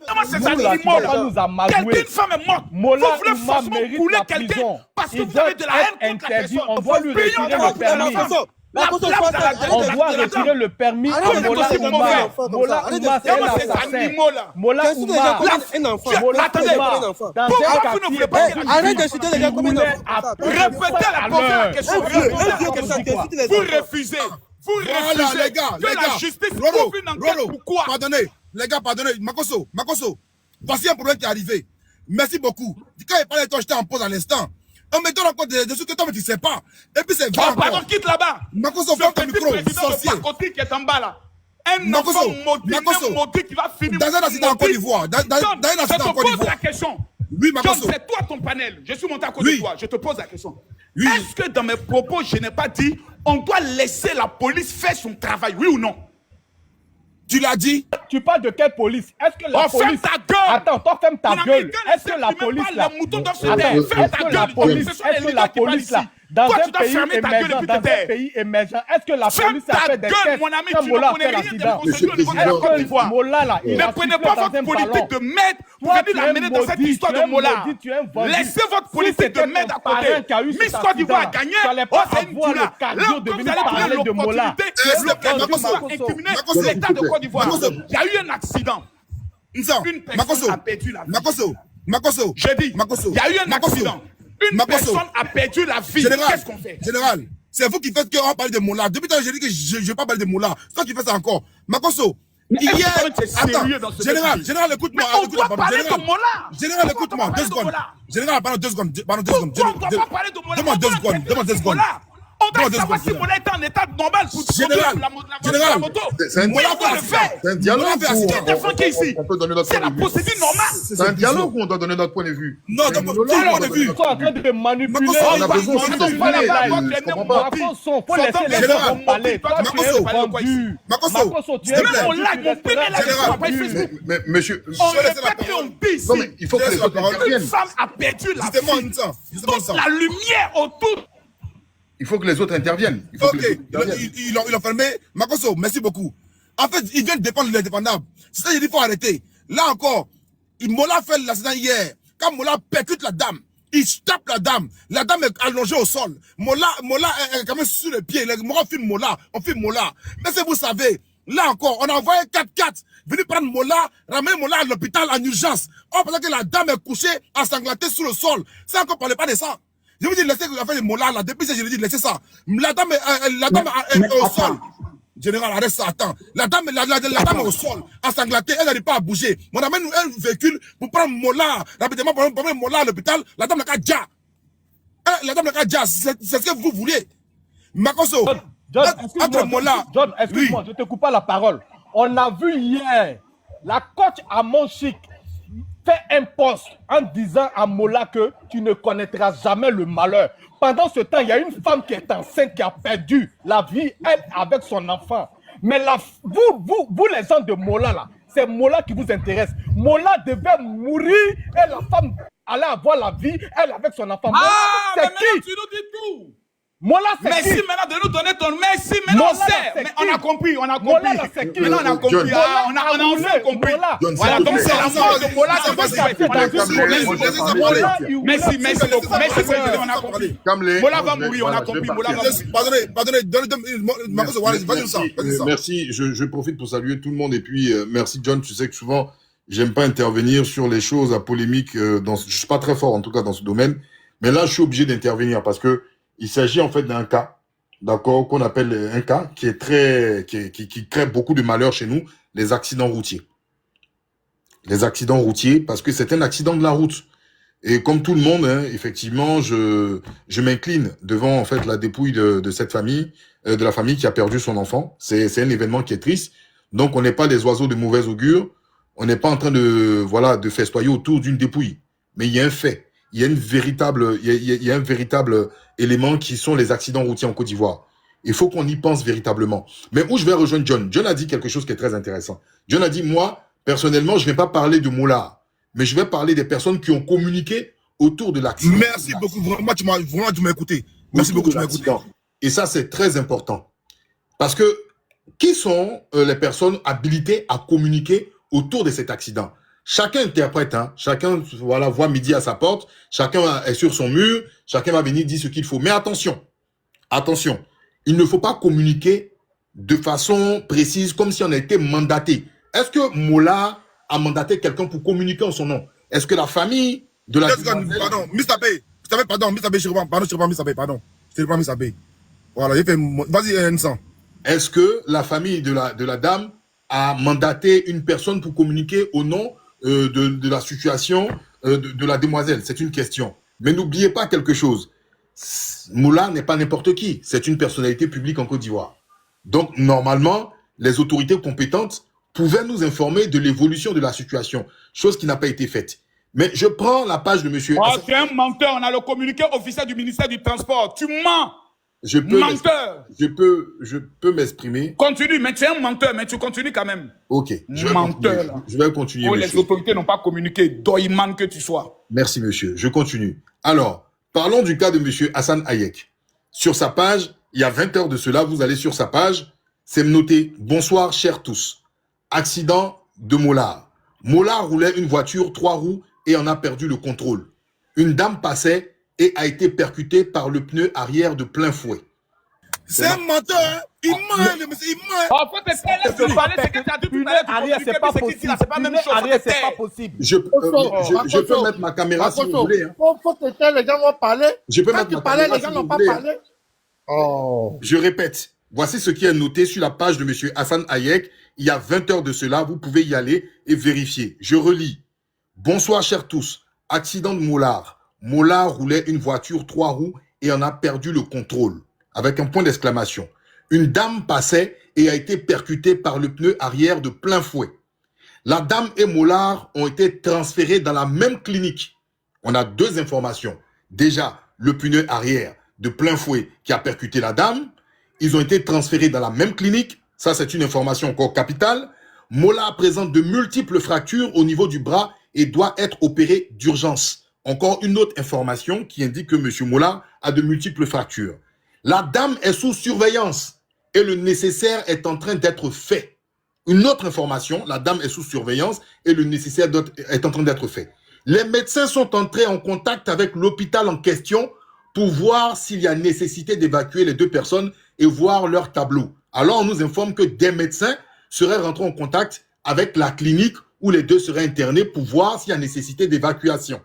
D: comment c'est ça, l'immoral? Quelqu'une femme est morte. Vous voulez forcément couler quelqu'un parce que vous avez de la haine contre la personne.
E: On doit lui retirer le permis. On doit retirer le permis à Mola Ouma. Mola Ouma, c'est un assassin. Mola Ouma,
D: attendez, pourquoi vous ne voulez pas
G: arrête d'insulter les gars comme un enfant.
D: Répétez la première question. Vous refusez. Vous
B: Voilà,
D: refusez
B: les gars,
D: que la justice ouvre une enquête. Pourquoi?
B: Pardonnez, les gars, pardonnez. Makoso, voici un problème qui est arrivé. Merci beaucoup. Quand il parlait de toi, j'étais en pause à l'instant. On me donne encore des trucs que toi, mais tu ne sais pas. Et puis c'est vrai.
D: Pardon, quitte là-bas.
B: Makoso, ferme ton
D: Ce petit
B: micro,
D: président
B: sorcier.
D: de Pakoti qui est en bas là. Un
B: Makoso,
D: enfant maudit,
B: Makoso.
D: même maudit qui va finir.
B: Dans un accident en Côte d'Ivoire. Dans un accident en Côte
D: Je te pose
B: d'Ivoire.
D: la question.
B: Oui,
D: John,
B: Makoso.
D: c'est toi ton panel. Je suis monté à côté
B: Oui.
D: de toi. Je te pose la question.
B: Oui.
D: Est-ce que dans mes propos, je n'ai pas dit on doit laisser la police faire son travail, oui ou non?
B: Tu l'as dit?
E: tu parles de quelle police? Est-ce que la
D: Oh, ferme
E: police...
D: ta gueule!
E: Attends, toi, ferme ta
D: Mon
E: gueule.
D: ami,
E: Est-ce que la police là...
D: Les moutons doivent se
E: Attends,
D: taire. Ferme
E: est-ce
D: ta
E: que
D: gueule.
E: la police,
D: Ce sont les
E: est-ce que
D: leaders
E: la
D: qui parlent
E: police
D: ici.
E: là, dans
D: Toi,
E: un
D: tu dois
E: pays
D: fermer ta gueule
E: émergent,
D: depuis
E: dans
D: tes
E: un
D: terres.
E: pays émergent, est-ce que la
D: Ferme
E: police a
D: ta
E: fait des
D: gueule,
E: tests
D: mon ami,
E: quand
D: tu ne
E: Mola a
D: connais
E: fait
D: rien de
E: l'accident?
D: procédure au niveau de la
E: Est-ce
D: Côte
E: que
D: d'Ivoire.
E: Mola là, il
D: Ne
E: a
D: prenez
E: sifflé
D: pas
E: dans
D: votre
E: un
D: politique
E: ballon?
D: de merde pour
E: Toi,
D: venir
E: tu es
D: l'amener dans cette
E: maudit,
D: histoire
E: tu
D: de
E: es
D: Mola.
E: maudit, tu es un vendu.
D: Laissez votre
E: Si
D: politique de
E: c'était
D: merde à
E: ton parrain
D: côté.
E: qui a eu cet
D: Miss Côte d'Ivoire a
E: accident-là,
D: gagné.
E: tu allais
D: Oh,
E: pas
D: c'est une
E: avoir le
D: doula.
E: cardio
D: Là,
E: de
D: comme vous
E: venir
D: allez
E: parler
D: prendre
E: de Mola.
D: l'opportunité
B: Eh,
D: de
B: Makoso,
D: incriminer
B: Makoso,
D: l'État de Côte d'Ivoire.
B: Makoso.
D: Il y a eu un accident.
B: Nza,
D: Une personne
B: Makoso,
D: a perdu la vie.
B: Makoso,
D: J'ai dit,
B: Makoso,
D: il y a eu un
B: Makoso,
D: accident. Une
B: Makoso.
D: personne a perdu la vie.
B: Général,
D: Qu'est-ce qu'on fait?
B: Général, c'est vous qui faites qu'on parle de Mola. Depuis tard, j'ai dit que je ne vais pas parler de Mola. C'est toi qui fais ça encore. Makoso,
D: est-ce
B: hier,
D: que tu es sérieux dans ce
B: Général,
D: que tu dis?
B: Général, écoute-moi.
D: Mais on
B: écoute-moi,
D: doit
B: pardon,
D: parler
B: Général.
D: de Mola.
B: Général,
D: Pourquoi
B: écoute-moi,
D: on doit
B: 2
D: parler de
B: secondes.
D: Mola?
B: Général, pardon, 2 secondes. Pardon, 2 secondes.
D: Pourquoi on ne doit pas parler de Mola?
B: Demande 2 secondes. Demande 2 secondes.
D: On doit
B: Demande 2
D: savoir
B: secondes.
D: si Mola est en état normal pour
B: Général,
D: la
B: Général,
D: moto.
F: C'est un
B: Mola
D: on doit le
B: fait
D: faire.
F: C'est un dialogue
B: Mola fait accident.
F: on peut donner notre
D: C'est
F: point
D: la
F: de vue.
D: procédure normale.
F: C'est un dialogue où on doit donner notre point de vue.
B: Non,
F: C'est un
B: donc,
F: monologue,
B: quel
F: on
B: point
F: doit
B: de
F: donner
B: vue?
F: notre
E: Ils sont en
F: point
E: train
F: de vue.
E: de manipuler.
B: Makoso,
F: on a besoin aussi de
E: Makoso,
F: filmer,
E: là,
F: je comprends pas.
E: Makoso, faut laisser les
B: Général,
E: gens parler. Toi, tu
B: Makoso,
E: es vendu.
B: Makoso,
E: Makoso, tu
B: s'il
E: es
B: te plaît.
D: On l'a compris, mais la question n'a pas été faite.
F: Mais monsieur,
D: On
B: Je laisse la
D: répète et on
B: parole.
D: dit ici.
F: non mais il faut que les autres
D: Une
F: interviennent.
D: femme a perdu la
B: Justement,
D: vie.
B: Nza, justement,
D: Toute
B: ça.
D: la lumière autour.
F: Il faut que les autres interviennent. Il faut que
B: Ok,
F: les autres interviennent.
B: ils l'ont fermé. Makoso, merci beaucoup. En fait, ils viennent dépendre de l'indépendable. C'est ça que j'ai dit, il faut arrêter. Là encore, Mola fait l'accident hier. Quand Mola percute la dame, il tape la dame est allongée au sol. Mola est quand même sur le pied. On filme Mola. Mais si vous savez, là encore, on a envoyé 4x4 venir prendre Mola, ramener Mola à l'hôpital en urgence. On pensait que la dame est couchée, ensanglantée sur le sol. Ça encore, parlez pas de ça. Je vous dis, laissez l'affaire de Mola là. Depuis ça, je lui dis, laissez ça. La dame est au sol. Général, arrête ça, attends. La dame est au sol, ensanglantée, elle n'arrive pas à bouger. On amène un véhicule pour prendre Mola, rapidement, pour prendre Mola à l'hôpital. La dame n'a qu'à déjà. La dame n'a qu'à déjà. C'est ce que vous voulez. Makoso,
E: John,
B: entre Mola.
E: John, excuse-moi, je te coupe pas la parole. On a vu hier la coach à Monchic fait un post en disant à Mola que tu ne connaîtras jamais le malheur. Pendant ce temps, il y a une femme qui est enceinte qui a perdu la vie, elle, avec son enfant. Mais vous les gens de Mola, là, c'est Mola qui vous intéresse. Mola devait mourir et la femme allait avoir la vie, elle avec son enfant.
D: Ah, mais
E: c'est
D: maintenant
E: qui?
D: tu nous dis tout.
E: Mola, c'est
D: Merci
E: qui?
D: maintenant de nous donner ton merci. Maintenant on
E: Mola,
D: sait.
E: c'est
D: Mais
E: qui?
D: on a compris, on a
E: Mola,
D: compris.
E: c'est qui?
D: Maintenant on a compris.
F: John.
D: Ah, on a enfin compris.
E: Mola.
F: John,
D: Voilà,
F: s'il te
D: donc
F: plaît.
D: c'est la mort de Mola que
B: Vas-y,
D: vous faites. On a
B: vas-y,
D: compris.
B: vas-y,
D: Merci
B: vas-y,
D: beaucoup.
B: vas-y,
E: Mola, il voulait-
D: Merci beaucoup. Merci beaucoup, on a compris.
F: Calme-les.
D: Mola va
F: Moi, je vais-
D: mourir, on a
F: voilà, je vais
D: compris. Mola va
F: partir.
D: mourir.
B: Pardonnez, donnez, Marcos, vas-y, dis ça. Vas-y, ça.
F: Merci, je profite pour saluer tout le monde et puis merci John, tu sais que souvent j'aime pas intervenir sur les choses à polémique, je suis pas très fort en tout cas dans ce domaine, mais là je suis obligé d'intervenir parce que il s'agit en fait d'un cas, d'accord, qu'on appelle un cas qui est qui crée beaucoup de malheur chez nous, les accidents routiers. Les accidents routiers parce que c'est un accident de la route. Et comme tout le monde, hein, effectivement, je m'incline devant en fait la dépouille de cette famille, de la famille qui a perdu son enfant. C'est un événement qui est triste. Donc on n'est pas des oiseaux de mauvais augure. On n'est pas en train de festoyer autour d'une dépouille. Mais il y a un fait, il y a il y a un véritable élément qui sont les accidents routiers en Côte d'Ivoire. Il faut qu'on y pense véritablement. Mais où je vais rejoindre John. John a dit quelque chose qui est très intéressant. John a dit, moi, personnellement, je ne vais pas parler de Moula. Mais je vais parler des personnes qui ont communiqué autour de l'accident.
B: Merci beaucoup, vraiment, tu m'as écouté. Merci beaucoup, tu m'as écouté.
F: Et ça, c'est très important. Parce que, qui sont les personnes habilitées à communiquer autour de cet accident? Chacun interprète, hein. Chacun voilà, voit midi à sa porte, chacun est sur son mur, chacun va venir dire ce qu'il faut. Mais attention, attention, il ne faut pas communiquer de façon précise comme si on a été mandaté. Est-ce que Mola a mandaté quelqu'un pour communiquer en son nom? Est-ce que la famille de la...
B: Pardon, Mr. B. Pardon, Mr. B, je reprends, Mr. B, pardon. Je reprends, Mr. B. Voilà, j'ai fait... Vas-y, Ensan.
F: Est-ce que la famille de la dame a mandaté une personne pour communiquer au nom de la situation de la demoiselle? C'est une question. Mais n'oubliez pas quelque chose. Moula n'est pas n'importe qui. C'est une personnalité publique en Côte d'Ivoire. Donc, normalement, les autorités compétentes pouvaient nous informer de l'évolution de la situation, chose qui n'a pas été faite. Mais je prends la page de monsieur...
D: Oh, tu es un menteur. On a le communiqué officiel du ministère du Transport. Tu mens.
F: Menteur. Je peux m'exprimer.
D: Continue, mais tu es un menteur, mais tu continues quand même.
F: Ok.
D: Menteur.
F: Je vais continuer,
D: Oh,
F: monsieur.
D: les autorités n'ont pas communiqué. Doyman que tu sois.
F: Merci, monsieur. Je continue. Alors, parlons du cas de monsieur Hassan Hayek. Sur sa page, il y a 20 heures de cela, vous allez sur sa page, c'est noté « Bonsoir, chers tous. Accident de Mollard. Mollard roulait une voiture 3 roues et en a perdu le contrôle. Une dame passait et a été percutée par le pneu arrière de plein fouet. »
B: C'est un menteur, hein? Il ment, monsieur, il ment.
D: En fait, c'est parler, c'est que tu as dit tout à l'heure.
E: Arrière, c'est pas possible.
D: C'est pas la même chose.
E: Arrière, c'est pas possible.
F: Je peux mettre ma caméra si vous voulez. Hein.
A: Faut te taire, les gens vont parler.
F: Je peux
A: Quand
F: mettre
A: tu
F: ma
A: parlais,
F: caméra
A: les gens
F: si
A: n'ont
F: vous
A: pas
F: voulez, hein.
A: parlé. Oh.
F: Je répète, voici ce qui est noté sur la page de monsieur Hassan Hayek. Il y a 20 heures de cela, vous pouvez y aller et vérifier. Je relis. Bonsoir, chers tous. Accident de Mollard. Mollard roulait une voiture 3 roues et en a perdu le contrôle. Avec un point d'exclamation. Une dame passait et a été percutée par le pneu arrière de plein fouet. La dame et Mollard ont été transférés dans la même clinique. On a 2 informations. Déjà, le pneu arrière de plein fouet qui a percuté la dame. Ils ont été transférés dans la même clinique. Ça, c'est une information encore capitale. Mollard présente de multiples fractures au niveau du bras et doit être opéré d'urgence. Encore une autre information qui indique que M. Mollard a de multiples fractures. La dame est sous surveillance et le nécessaire est en train d'être fait. Une autre information, la dame est sous surveillance et le nécessaire est en train d'être fait. Les médecins sont entrés en contact avec l'hôpital en question pour voir s'il y a nécessité d'évacuer les 2 personnes et voir leur tableau. Alors, on nous informe que des médecins seraient rentrés en contact avec la clinique où les 2 seraient internés pour voir s'il y a nécessité d'évacuation.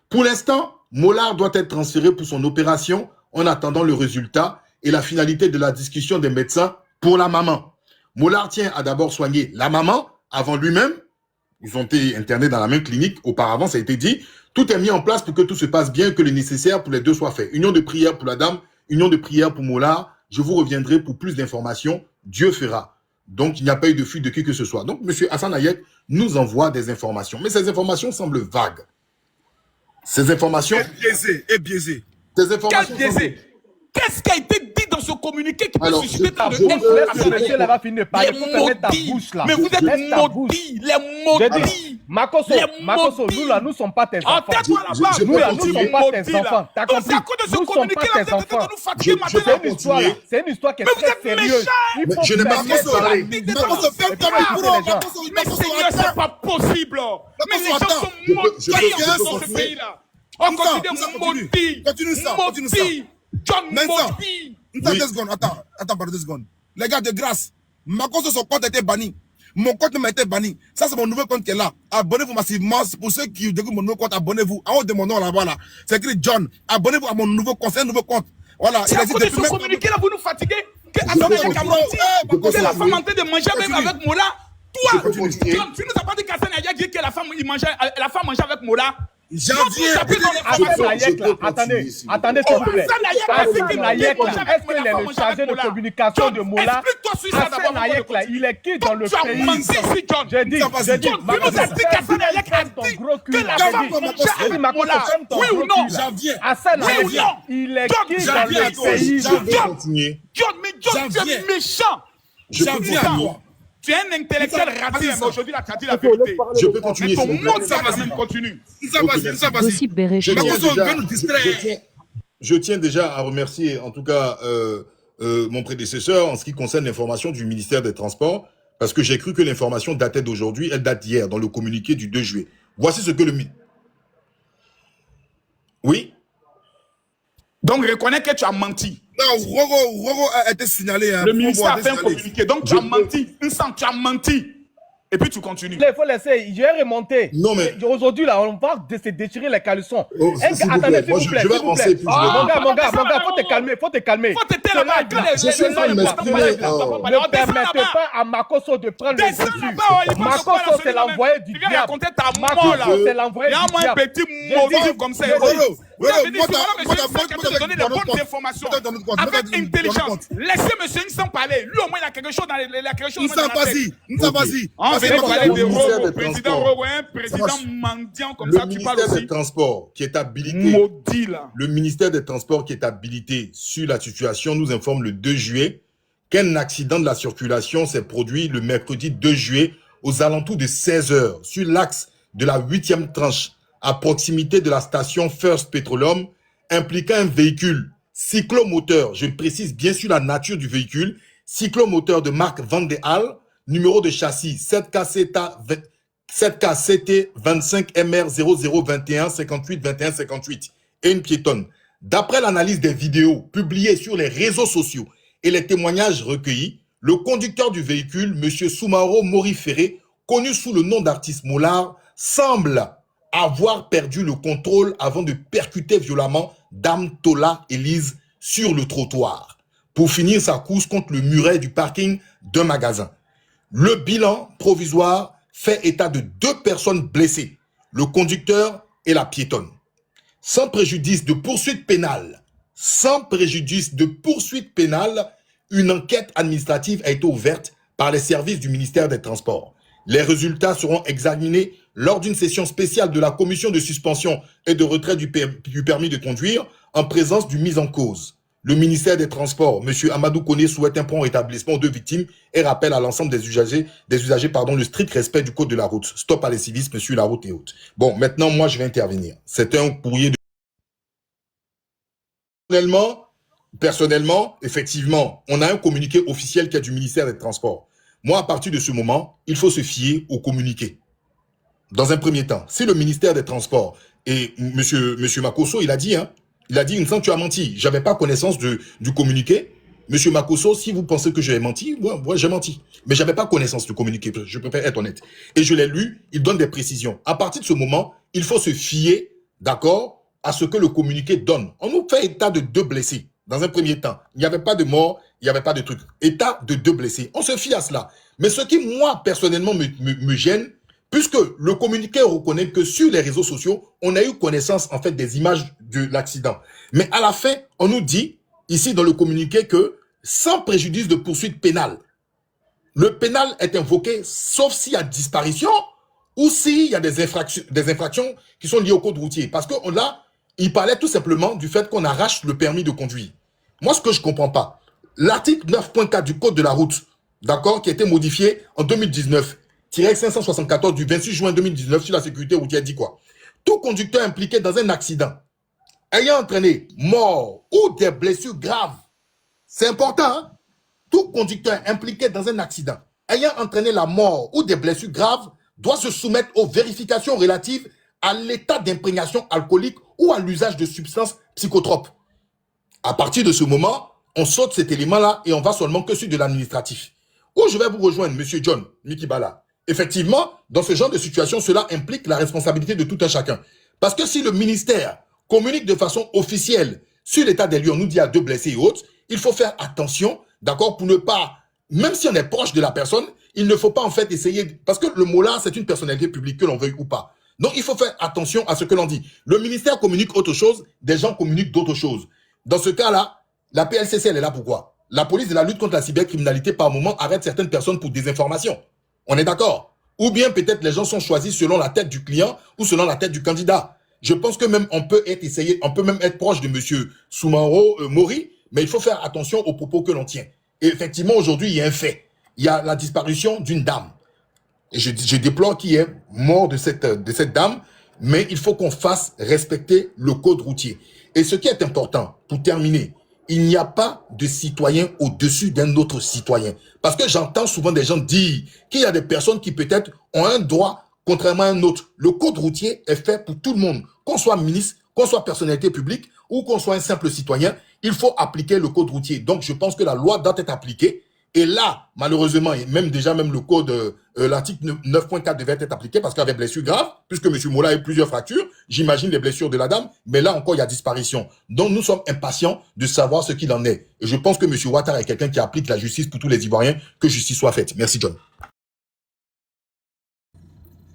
F: Pour l'instant, Mollard doit être transféré pour son opération en attendant le résultat et la finalité de la discussion des médecins pour la maman. Mollard tient à d'abord soigner la maman avant lui-même. Ils ont été internés dans la même clinique. Auparavant, ça a été dit. Tout est mis en place pour que tout se passe bien, que le nécessaire pour les 2 soit fait. Union de prière pour la dame, union de prière pour Mollard. Je vous reviendrai pour plus d'informations. Dieu fera. Donc, il n'y a pas eu de fuite de qui que ce soit. Donc, M. Hassan Hayek nous envoie des informations. Mais ces informations semblent vagues. Ces informations...
B: Et biaisé.
F: Ces informations...
D: Qu'est-ce qui a été dit dans ce communiqué qui peut susciter tant de
E: Laisse le monsieur là va finir de parler. Faut te mettre ta bouche là.
D: Mais vous êtes maudits, les maudits.
E: Makoso,
D: Les
E: Makoso,
D: maudits.
E: nous là, nous ne sommes pas tes
D: En
E: enfants.
D: tais-toi là-bas.
F: Je
E: Nous
F: peux
E: là, nous ne
F: continuer.
E: sommes pas tes
D: Maudits, là.
E: enfants. T'as
D: Donc c'est
E: compris?
D: à cause de ce
E: Nous ne sommes
D: communiqué
E: pas
D: là,
E: tes
D: vous êtes en train de
E: enfants.
D: nous fatiguer
F: Je
D: maintenant.
F: peux
E: C'est une histoire là.
F: continuer.
E: C'est une histoire qui est
D: Mais vous
E: très
D: êtes
E: sérieuse.
D: méchants.
E: Il
F: Mais
E: faut
F: je n'ai pas
E: permettre
F: fini de parler.
B: Makoso, ferme-toi
E: Ah,
B: le
E: les gens.
B: bureau. Makoso,
D: Mais
B: Makoso,
D: Seigneur, c'est
B: attends.
D: pas possible. Mais les gens
B: attends.
D: sont
F: Je peux
D: maudits dans ce
F: continuer.
D: pays-là. On
B: Moussa,
D: considère
B: Moussa, continue.
D: maudits.
B: Continue ça, continue ça.
D: Maudits. John
B: Maintenant,
D: maudit.
B: Attends
F: Oui.
B: 2 secondes, attends, pardon 2 secondes. Les gars, de grâce, Makoso, son compte a été banni. Mon compte m'a été banni. Ça, c'est mon nouveau compte qui est là. Abonnez-vous massivement. Pour ceux qui découvrent mon nouveau compte, abonnez-vous. En haut de mon nom là-bas, là. C'est écrit John. Abonnez-vous à mon nouveau compte. C'est un nouveau compte. Voilà.
D: C'est à cause de ce communiqué là, vous nous fatiguez. Que Hassan Ayek a menti. Que la femme en train de manger avec Mola.
F: Je peux
D: Toi,
F: continuer.
D: John, tu nous as pas dit qu'Hassan Ayek dit que la femme mangeait avec Mola.
B: Janvier.
E: Hassan Ayek, là,
F: peux
E: attendez,
F: continuer, s'il vous
E: attendez, s'il vous plaît.
D: Hassan Ayek a dit que
E: Hassan Ayek, là,
D: Mola
E: est-ce qu'il est le chargé de communication de Mola?
D: Explique-toi sur ça
E: Hassan
D: d'abord.
E: Ayek, là, il est qui dans le
D: Tu as
E: pays?
D: menti ici, John.
E: J'ai dit,
B: Ça, vas-y,
E: j'ai dit,
B: John,
D: tu nous as dit qu'Hassan Ayek a
E: ferme ton
D: dit
E: gros cul,
D: que
E: là,
D: la
E: j'ai
D: femme
E: dit.
D: mangeait
E: J'ai dit,
D: avec
E: Makoso,
D: Mola.
E: ferme ton
D: Oui ou
E: gros
D: non?
E: cul, là.
B: Janvier.
E: Hassan
D: Oui
E: Ayek,
D: ou non?
E: il est
D: John,
E: qui dans
B: Janvier,
E: le pays?
F: Je peux
D: John,
F: continuer.
D: John, mais John, tu
B: Janvier.
D: es méchant.
F: Je peux
B: Janvier,
F: continuer.
B: toi.
D: Tu es un intellectuel raté, mais aujourd'hui, là, tu as dit la
G: Ok, laisse
D: vérité.
G: parler
F: Je
G: le
F: peux
G: grand.
F: continuer.
D: Mais ton
F: s'il vous plaît.
D: monde, ça quand même continue.
B: Ça, vas-y, ça, vas-y.
H: Gossip Béréchon.
F: Je tiens
B: Makoso,
F: déjà-
B: viens nous distraire.
F: je tiens déjà à remercier en tout cas mon prédécesseur en ce qui concerne l'information du ministère des Transports, parce que j'ai cru que l'information datait d'aujourd'hui, elle date d'hier, dans le communiqué du 2 juillet. Voici ce que le... Oui.
D: Donc, reconnais que tu as menti.
B: Non, Rogo a été signalé. Hein.
D: Le ministère a fait un
B: signalé.
D: communiqué. Donc, tu as menti. Tu as menti. Et puis, tu continues.
E: Il faut laisser, je vais remonter.
F: Non, mais-
E: Aujourd'hui, là, on va se déchirer les caleçons.
F: Oh, s'il vous
E: Attendez,
F: plaît. Moi, je vais
E: s'il vous
F: avancer,
E: plaît.
F: puis je vais-
E: Mon gars,
D: Ah,
E: faut te calmer, faut te calmer.
D: Faut te taire là-bas.
F: Je suis en train de m'exprimer.
E: Ne permettez pas à Makoso de prendre le
D: Descends
E: dessus.
D: là-bas, il faut se
E: Makoso,
D: voir
E: c'est
D: là,
E: l'envoyé du
D: tu viens
E: diable.
D: raconter ta mort,
E: Makoso,
D: là.
E: c'est l'envoyé
D: Il y a
E: du
D: moins un
E: diable.
D: petit
E: J'ai
D: maudit
E: dit-
D: comme ça. Vous
B: Rolo,
D: avez dit, c'est vraiment monsieur Nsam qui a te donné les bonnes informations. Avec intelligence. Laissez monsieur Nsam parler. Lui, au moins, il a quelque chose dans les quelque chose
B: Moussa,
D: dans la tête.
B: vas-y. Moussa,
F: Ok.
B: vas-y.
D: On
B: Vas-y,
D: vient
B: Makoso.
D: parler de
F: Le ministère
D: Rogo,
F: des
D: président
F: Transports.
D: Rogo, un président mendiant comme
F: Le
D: ça, tu parles
F: ministère
D: aussi.
F: des Transports qui est habilité...
D: Maudit, là.
F: Le ministère des Transports qui est habilité sur la situation nous informe le 2 juillet qu'un accident de la circulation s'est produit le mercredi 2 juillet aux alentours de 16 h sur l'axe de la 8e tranche à proximité de la station First Petroleum impliquant un véhicule cyclomoteur. Je précise bien sûr la nature du véhicule. Cyclomoteur de marque Van de Haal, numéro de châssis 7KCT 25 MR 0021 58 21 58 et une piétonne. D'après l'analyse des vidéos publiées sur les réseaux sociaux et les témoignages recueillis, le conducteur du véhicule, M. Soumaro Moriféré, connu sous le nom d'artiste Mollard, semble avoir perdu le contrôle avant de percuter violemment Dame Tola Elise sur le trottoir pour finir sa course contre le muret du parking d'un magasin. Le bilan provisoire fait état de 2 personnes blessées, le conducteur et la piétonne. Sans préjudice de poursuite pénale, une enquête administrative a été ouverte par les services du ministère des Transports. Les résultats seront examinés lors d'une session spéciale de la commission de suspension et de retrait du permis de conduire en présence du mis en cause. Le ministère des Transports, M. Amadou Koné, souhaite un prompt rétablissement aux 2 victimes et rappelle à l'ensemble des usagers le strict respect du code de la route. Stop à l'incivisme sur la route et autres. Bon, maintenant, moi, je vais intervenir. C'est un courrier de... Personnellement, effectivement, on a un communiqué officiel qui est du ministère des Transports. Moi, à partir de ce moment, il faut se fier au communiqué. Dans un premier temps, si le ministère des Transports et monsieur Makoso, il a dit, il me semble que tu as menti. J'avais pas connaissance du communiqué. Monsieur Makoso, si vous pensez que j'ai menti, moi j'ai menti. Mais j'avais pas connaissance du communiqué. Je préfère être honnête. Et je l'ai lu, il donne des précisions. À partir de ce moment, il faut se fier, d'accord, à ce que le communiqué donne. On nous fait état de 2 blessés. Dans un premier temps, il n'y avait pas de mort, il n'y avait pas de truc. État de 2 blessés. On se fie à cela. Mais ce qui, moi, personnellement, me gêne, puisque le communiqué reconnaît que sur les réseaux sociaux, on a eu connaissance, en fait, des images de l'accident. Mais à la fin, on nous dit, ici dans le communiqué, que sans préjudice de poursuite pénale, le pénal est invoqué, sauf s'il y a disparition ou s'il y a des infractions qui sont liées au code routier. Parce que là, il parlait tout simplement du fait qu'on arrache le permis de conduire. Moi, ce que je ne comprends pas, l'article 9.4 du code de la route, d'accord, qui a été modifié en 2019, 574 du 26 juin 2019 sur la sécurité routière dit quoi? Tout conducteur impliqué dans un accident ayant entraîné mort ou des blessures graves, c'est important, hein? Tout conducteur impliqué dans un accident ayant entraîné la mort ou des blessures graves doit se soumettre aux vérifications relatives à l'état d'imprégnation alcoolique ou à l'usage de substances psychotropes. À partir de ce moment, on saute cet élément-là et on va seulement que sur de l'administratif. Où je vais vous rejoindre, monsieur John Mikibala. Effectivement, dans ce genre de situation, cela implique la responsabilité de tout un chacun. Parce que si le ministère communique de façon officielle sur l'état des lieux, on nous dit à 2 blessés et autres, il faut faire attention, d'accord, pour ne pas, même si on est proche de la personne, il ne faut pas en fait essayer, parce que le mot-là, c'est une personnalité publique, que l'on veuille ou pas. Donc, il faut faire attention à ce que l'on dit. Le ministère communique autre chose, des gens communiquent d'autres choses. Dans ce cas-là, la PLCC, elle est là pour quoi? La police de la lutte contre la cybercriminalité, par moment, arrête certaines personnes pour désinformation. On est d'accord? Ou bien peut-être les gens sont choisis selon la tête du client ou selon la tête du candidat. Je pense que même on peut même être proche de monsieur Soumaro Mori, mais il faut faire attention aux propos que l'on tient. Et effectivement, aujourd'hui, il y a un fait. Il y a la disparition d'une dame. Et je déplore qu'il y ait mort de cette dame, mais il faut qu'on fasse respecter le code routier. Et ce qui est important, pour terminer, il n'y a pas de citoyen au-dessus d'un autre citoyen. Parce que j'entends souvent des gens dire qu'il y a des personnes qui peut-être ont un droit contrairement à un autre. Le code routier est fait pour tout le monde. Qu'on soit ministre, qu'on soit personnalité publique ou qu'on soit un simple citoyen, il faut appliquer le code routier. Donc, je pense que la loi doit être appliquée. Et là, malheureusement, et même le code, l'article 9.4 devait être appliqué parce qu'il y avait blessure grave, puisque M. Mola a eu plusieurs fractures. J'imagine les blessures de la dame, mais là encore, il y a disparition. Donc, nous sommes impatients de savoir ce qu'il en est. Et je pense que M. Ouattara est quelqu'un qui applique la justice pour tous les Ivoiriens, que justice soit faite. Merci, John.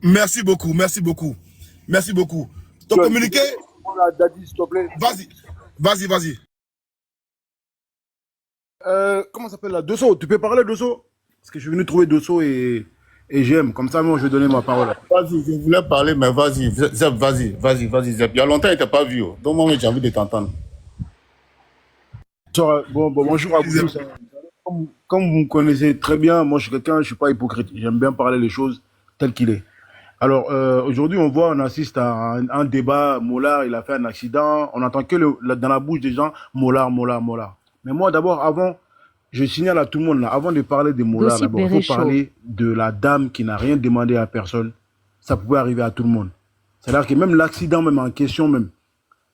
B: Merci beaucoup, merci beaucoup. Merci beaucoup. Ton communiqué.
G: Daddy, s'il te plaît.
B: Vas-y.
G: Comment ça s'appelle là? Dosso, tu peux parler Dosso? Parce que je suis venu trouver Dosso et j'aime. Comme ça, moi, je vais donner ma parole.
A: Vas-y, je voulais parler, mais vas-y, Zeb, vas-y, Zeb. Il y a longtemps, il t'a pas vu. Donc, moi, j'ai envie de t'entendre.
G: Bonjour à vous tous. Comme vous me connaissez très bien, moi, je suis quelqu'un, je suis pas hypocrite. J'aime bien parler les choses telles qu'il est. Alors, aujourd'hui, on assiste à un débat. Mollard, il a fait un accident. On entend que dans la bouche des gens, Mollard. Mais moi, d'abord, avant, je signale à tout le monde, là, avant de parler de Mollard, d'abord, il faut parler de la dame qui n'a rien demandé à personne. Ça pouvait arriver à tout le monde. C'est-à-dire que même l'accident, même en question, même,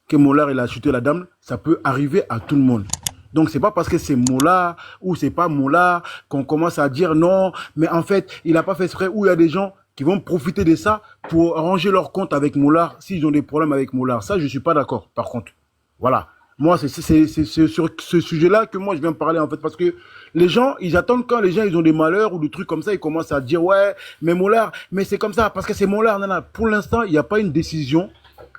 G: que Mollard, il a chuté la dame, ça peut arriver à tout le monde. Donc, c'est pas parce que c'est Mollard ou c'est pas Mollard qu'on commence à dire non, mais en fait, il a pas fait exprès, ou il y a des gens qui vont profiter de ça pour ranger leur compte avec Mollard s'ils ont des problèmes avec Mollard. Ça, je suis pas d'accord, par contre. Voilà. Moi, c'est sur ce sujet-là que moi, je viens parler, en fait, parce que les gens, ils attendent quand les gens, ils ont des malheurs ou des trucs comme ça, ils commencent à dire, ouais, mais Mollard, mais c'est comme ça, parce que c'est Mollard, non. Pour l'instant, il n'y a pas une décision.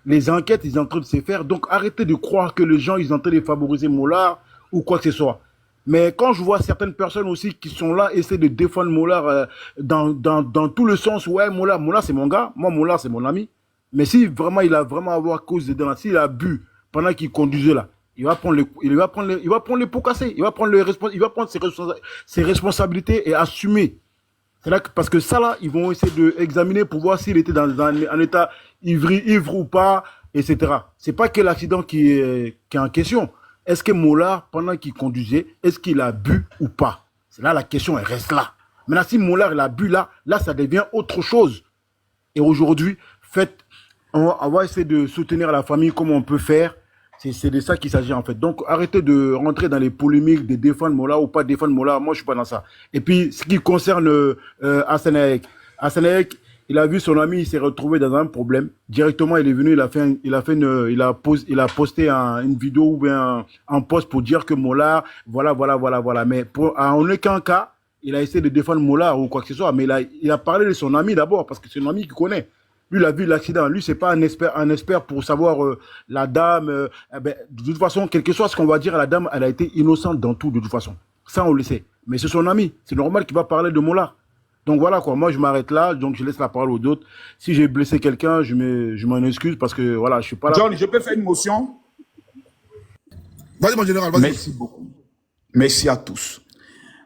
G: Les enquêtes, ils sont en train de se faire. Donc, arrêtez de croire que les gens, ils sont en train de favoriser Mollard ou quoi que ce soit. Mais quand je vois certaines personnes aussi qui sont là, essayer de défendre Mollard dans tout le sens, ouais, Mollard, c'est mon gars, moi, Mollard, c'est mon ami. Mais si vraiment, il a vraiment avoir cause de dedans, s'il a bu pendant qu'il conduisait là, il va prendre les pots cassés, il va prendre ses responsabilités et assumer. C'est là que, parce que ça là, ils vont essayer d'examiner pour voir s'il était dans un état ivre ou pas, etc. C'est pas que l'accident qui est en question. Est-ce que Mollard, pendant qu'il conduisait, est-ce qu'il a bu ou pas? C'est là la question, elle reste là. Maintenant, si Mollard il a bu là, ça devient autre chose. Et aujourd'hui, on va essayer de soutenir la famille comme on peut faire. C'est de ça qu'il s'agit en fait. Donc arrêtez de rentrer dans les polémiques, de défendre Mollard ou pas défendre Mollard. Moi je suis pas dans ça. Et puis ce qui concerne Hassan Hayek, il a vu son ami, il s'est retrouvé dans un problème. Directement il est venu, il a posté une vidéo ou bien un post pour dire que Mollard, voilà. Mais en aucun cas, il a essayé de défendre Mollard ou quoi que ce soit. Mais il a parlé de son ami d'abord parce que c'est un ami qu'il connaît. Lui, il a vu l'accident. Lui, c'est pas un expert pour savoir la dame. De toute façon, quel que soit ce qu'on va dire à la dame, elle a été innocente dans tout, de toute façon. Ça, on le sait. Mais c'est son ami. C'est normal qu'il va parler de Mollard. Donc voilà quoi. Moi, je m'arrête là. Donc je laisse la parole aux autres. Si j'ai blessé quelqu'un, je m'en excuse parce que voilà, je suis pas là.
D: John, je peux faire une motion?
B: Vas-y, mon général, vas-y.
D: Merci beaucoup. Merci à tous.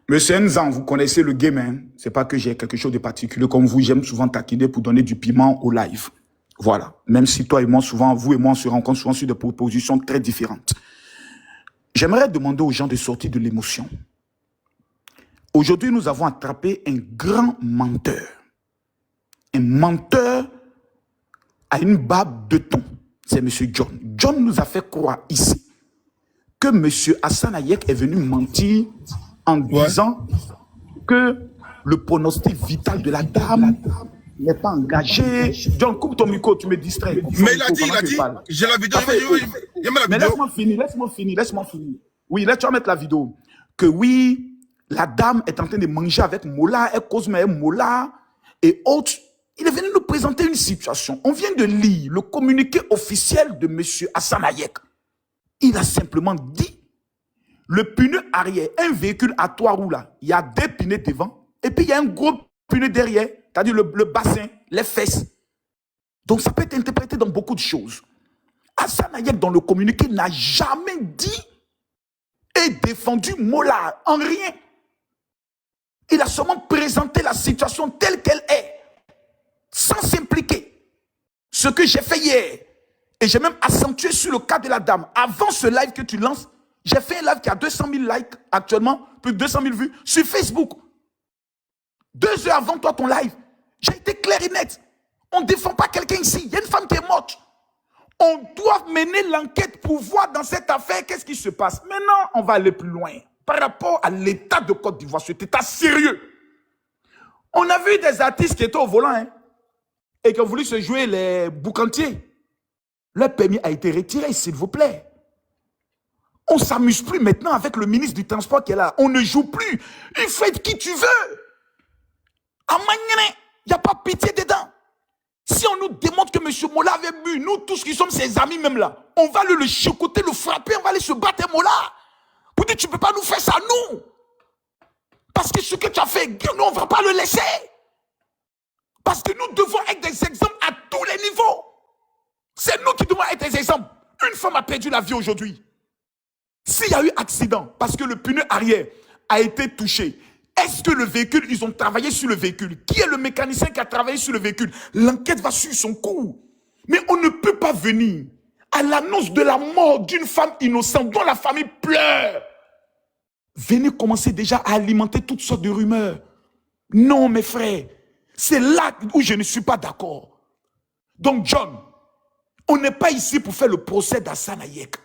D: Monsieur Nzan, vous connaissez le game, hein? C'est pas que j'ai quelque chose de particulier comme vous. J'aime souvent taquiner pour donner du piment au live. Voilà. Même si toi et moi, souvent, vous et moi, on se rencontre souvent sur des propositions très différentes. J'aimerais demander aux gens de sortir de l'émotion. Aujourd'hui, nous avons attrapé un grand menteur. Un menteur à une barbe de thon. C'est M. John. John nous a fait croire ici que M. Hassan Hayek est venu mentir en disant que le pronostic vital de la dame n'est pas engagé. John, coupe ton micro, tu me distrais.
B: Mais il a dit, j'ai la vidéo, il y a la
D: mais
B: vidéo.
D: laisse-moi finir. Oui, là, tu vas mettre la vidéo. Que oui, la dame est en train de manger avec Mola, elle cause mais Mola et autres. Il est venu nous présenter une situation. On vient de lire le communiqué officiel de M. Hassan Hayek. Il a simplement dit, le pneu arrière, un véhicule à 3 roues là, il y a 2 pneus devant, et puis il y a un gros pneu derrière, c'est-à-dire le bassin, les fesses. Donc ça peut être interprété dans beaucoup de choses. Hassan Hayek, dans le communiqué, n'a jamais dit et défendu Mola en rien. Il a seulement présenté la situation telle qu'elle est, sans s'impliquer. Ce que j'ai fait hier, et j'ai même accentué sur le cas de la dame. Avant ce live que tu lances, j'ai fait un live qui a 200 000 likes actuellement, plus de 200 000 vues, sur Facebook. 2 heures avant toi, ton live. J'ai été clair et net. On ne défend pas quelqu'un ici. Il y a une femme qui est morte. On doit mener l'enquête pour voir dans cette affaire qu'est-ce qui se passe. Maintenant, on va aller plus loin. Par rapport à l'état de Côte d'Ivoire, cet état sérieux. On a vu des artistes qui étaient au volant, hein, et qui ont voulu se jouer les boucantiers. Leur permis a été retiré, s'il vous plaît. On ne s'amuse plus maintenant avec le ministre du Transport qui est là. On ne joue plus. Il faut être qui tu veux. À Magné, il n'y a pas pitié dedans. Si on nous démontre que M. Mola avait bu, nous tous qui sommes ses amis même là, on va le chicoter, le frapper, on va aller se battre Mola. Pour dire tu ne peux pas nous faire ça, nous. Parce que ce que tu as fait, nous on ne va pas le laisser. Parce que nous devons être des exemples à tous les niveaux. C'est nous qui devons être des exemples. Une femme a perdu la vie aujourd'hui. S'il y a eu accident, parce que le pneu arrière a été touché, est-ce que le véhicule, ils ont travaillé sur le véhicule? Qui est le mécanicien qui a travaillé sur le véhicule? L'enquête va suivre son cours. Mais on ne peut pas venir à l'annonce de la mort d'une femme innocente dont la famille pleure. Venez commencer déjà à alimenter toutes sortes de rumeurs. Non, mes frères, c'est là où je ne suis pas d'accord. Donc, John, on n'est pas ici pour faire le procès d'Hassan Hayek.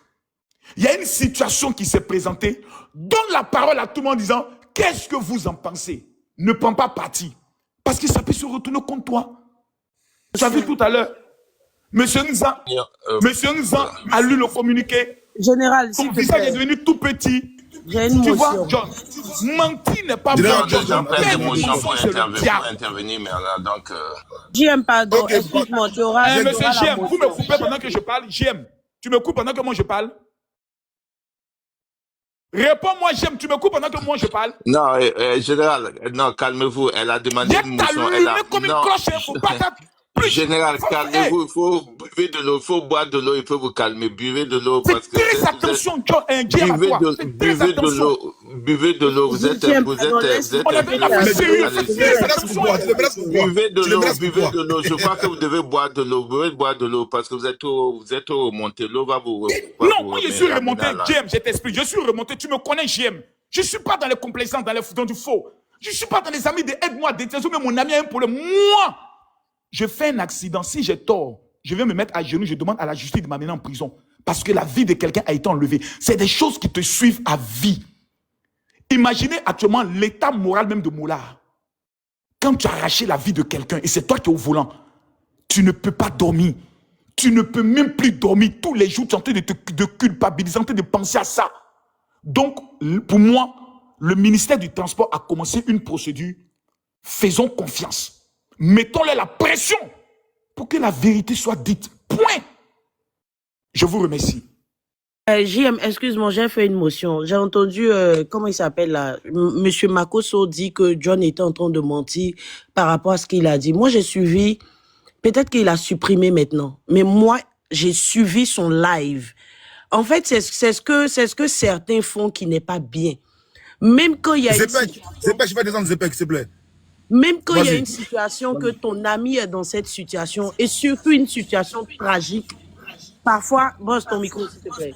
D: Il y a une situation qui s'est présentée. Donne la parole à tout le monde en disant « Qu'est-ce que vous en pensez ?» Ne prends pas parti. Parce que ça peut se retourner contre toi. Tu as vu tout à l'heure, Monsieur Nzan a lu le communiqué.
H: Général,
D: son visage est devenu tout petit.
H: J'ai une
D: tu
H: motion.
D: vois, John, mentir n'est pas bon.
I: J'en prends des motions pour intervenir, mais là, donc...
H: JM, pardon,
B: Okay.
H: excuse-moi, tu auras...
D: Monsieur JM, vous me coupez pendant que je parle. JM, tu me coupes pendant que moi je parle. Réponds-moi, JM, tu me coupes pendant que moi je parle.
I: Non, général, non, calmez-vous. Elle a demandé une motion.
D: Elle a comme une cloche, il faut pas
I: Général, calmez-vous, il faut buvez de l'eau, il faut boire de l'eau, il faut vous calmer. Buvez de l'eau parce que...
D: Faites très attention, John,
I: buvez de l'eau, buvez de l'eau, vous êtes
D: on avait une affaire sérieuse, faites très attention.
I: Buvez de l'eau, je crois que vous devez boire de l'eau, vous devez boire de l'eau parce que vous êtes trop remonté, l'eau va vous...
D: Non, moi je suis remonté, JM, je t'explique, je suis remonté, tu me connais, JM. Je ne suis pas dans les complaisances, dans du faux. Je ne suis pas dans les amis de aide-moi, déteste, mais mon ami a un problème. Moi, je fais un accident, si j'ai tort, je vais me mettre à genoux, je demande à la justice de m'amener en prison. Parce que la vie de quelqu'un a été enlevée. C'est des choses qui te suivent à vie. Imaginez actuellement l'état moral même de Mola. Quand tu as arraché la vie de quelqu'un et c'est toi qui es au volant, tu ne peux pas dormir. Tu ne peux même plus dormir. Tous les jours, tu es en train de culpabiliser, en train de penser à ça. Donc, pour moi, le ministère du Transport a commencé une procédure. Faisons confiance. Mettons-leur la pression pour que la vérité soit dite. Point. Je vous remercie.
H: JM, excuse-moi, j'ai fait une motion. J'ai entendu, comment il s'appelle là, Monsieur Makosso dit que John était en train de mentir par rapport à ce qu'il a dit. Moi, j'ai suivi, peut-être qu'il a supprimé maintenant, mais moi, j'ai suivi son live. En fait, c'est ce que certains font qui n'est pas bien. Même quand il y a
B: Zepek, je vais descendre Zepek, s'il te plaît.
H: Même quand il y a une situation que ton ami est dans cette situation, et surtout une situation tragique, parfois, bosse ton micro, s'il te plaît.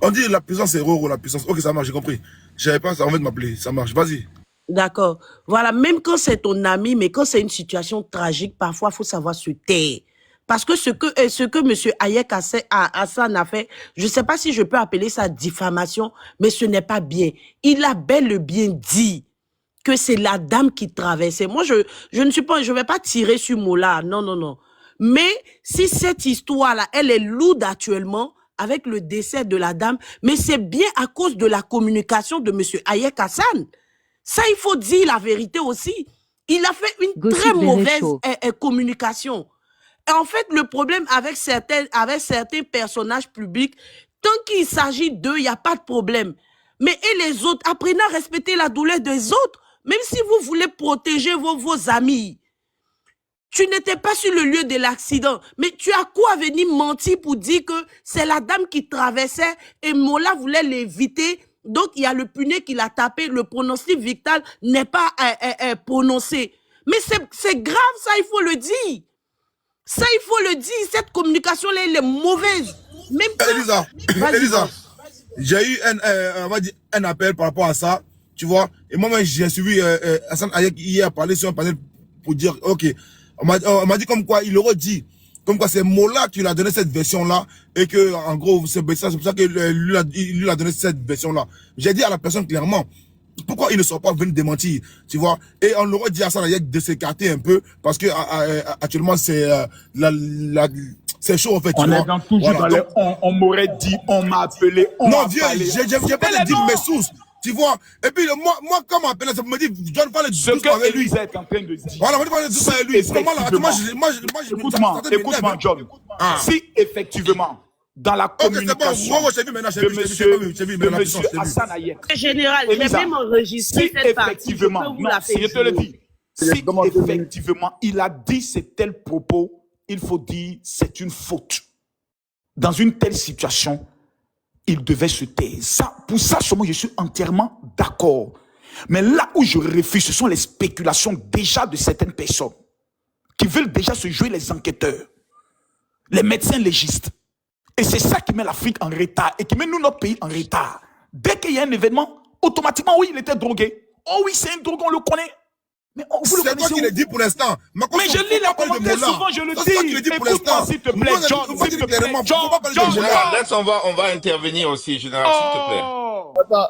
B: On dit la puissance est Roro, la puissance. Ok, ça marche, j'ai compris. Je savais pas, ça envie de m'appeler. Ça marche, vas-y.
H: D'accord. Voilà, même quand c'est ton ami, mais quand c'est une situation tragique, parfois, il faut savoir se taire. Parce que ce que M. Hayek Hassan a fait, je ne sais pas si je peux appeler ça diffamation, mais ce n'est pas bien. Il a bel et bien dit que c'est la dame qui traversait. Moi, je vais pas tirer sur Mola, non, non, non. Mais si cette histoire-là, elle est lourde actuellement, avec le décès de la dame, mais c'est bien à cause de la communication de M. Hayek Hassan. Ça, il faut dire la vérité aussi. Il a fait une très mauvaise communication. Et en fait, le problème avec certains personnages publics, tant qu'il s'agit d'eux, il n'y a pas de problème. Mais et les autres, apprenez à respecter la douleur des autres, même si vous voulez protéger vos amis. Tu n'étais pas sur le lieu de l'accident, mais tu as quoi venir mentir pour dire que c'est la dame qui traversait et Mola voulait l'éviter. Donc, il y a le punais qui l'a tapé, le pronostic vital n'est pas prononcé. Mais c'est grave, ça, il faut le dire. Ça, il faut le dire. Cette communication-là, elle est mauvaise. Même que...
B: Elisa, j'ai eu un appel par rapport à ça, tu vois. Et moi-même, j'ai suivi Hassan Hayek hier parler sur un panel pour dire, ok, on m'a dit comme quoi, il aurait dit, comme quoi c'est Mola qui lui a donné cette version-là, et que, en gros, c'est pour ça que lui a donné cette version-là. J'ai dit à la personne clairement, pourquoi il ne sont pas venus démentir, tu vois. Et on aurait dit à Hassan Hayek de s'écarter un peu, parce que actuellement, c'est c'est chaud, en fait.
D: On est toujours dans les on m'aurait dit, on m'a appelé, on m'a parlé.
B: Non, vieux, j'ai pas dit mes sources. Tu vois, et puis moi quand on m'appelle, ça me dit, John parle doucement avec lui.
D: Ce que Elisa est en train de dire.
B: Voilà, on parle doucement avec lui.
D: Écoute-moi, John. Si effectivement, dans la communication de monsieur Hassan Hayek,
H: général, j'ai même enregistré cette partie. Je peux vous la faire.
D: Je te le dis. Si effectivement il a dit ces tels propos, il faut dire c'est une faute. Dans une telle situation, il devait se taire. Ça, pour ça, seulement, je suis entièrement d'accord. Mais là où je refuse, ce sont les spéculations déjà de certaines personnes qui veulent déjà se jouer les enquêteurs, les médecins légistes. Et c'est ça qui met l'Afrique en retard et qui met nous, notre pays, en retard. Dès qu'il y a un événement, automatiquement, oui, il était drogué. Oh oui, c'est un drogué, on le connaît. Mais
B: c'est toi qui le dis pour l'instant.
D: Mais je lis les commentaires souvent, je le dis. Écoute-moi, s'il te plaît, John, s'il te plaît. John,
I: laisse, on va intervenir aussi, général, s'il te plaît.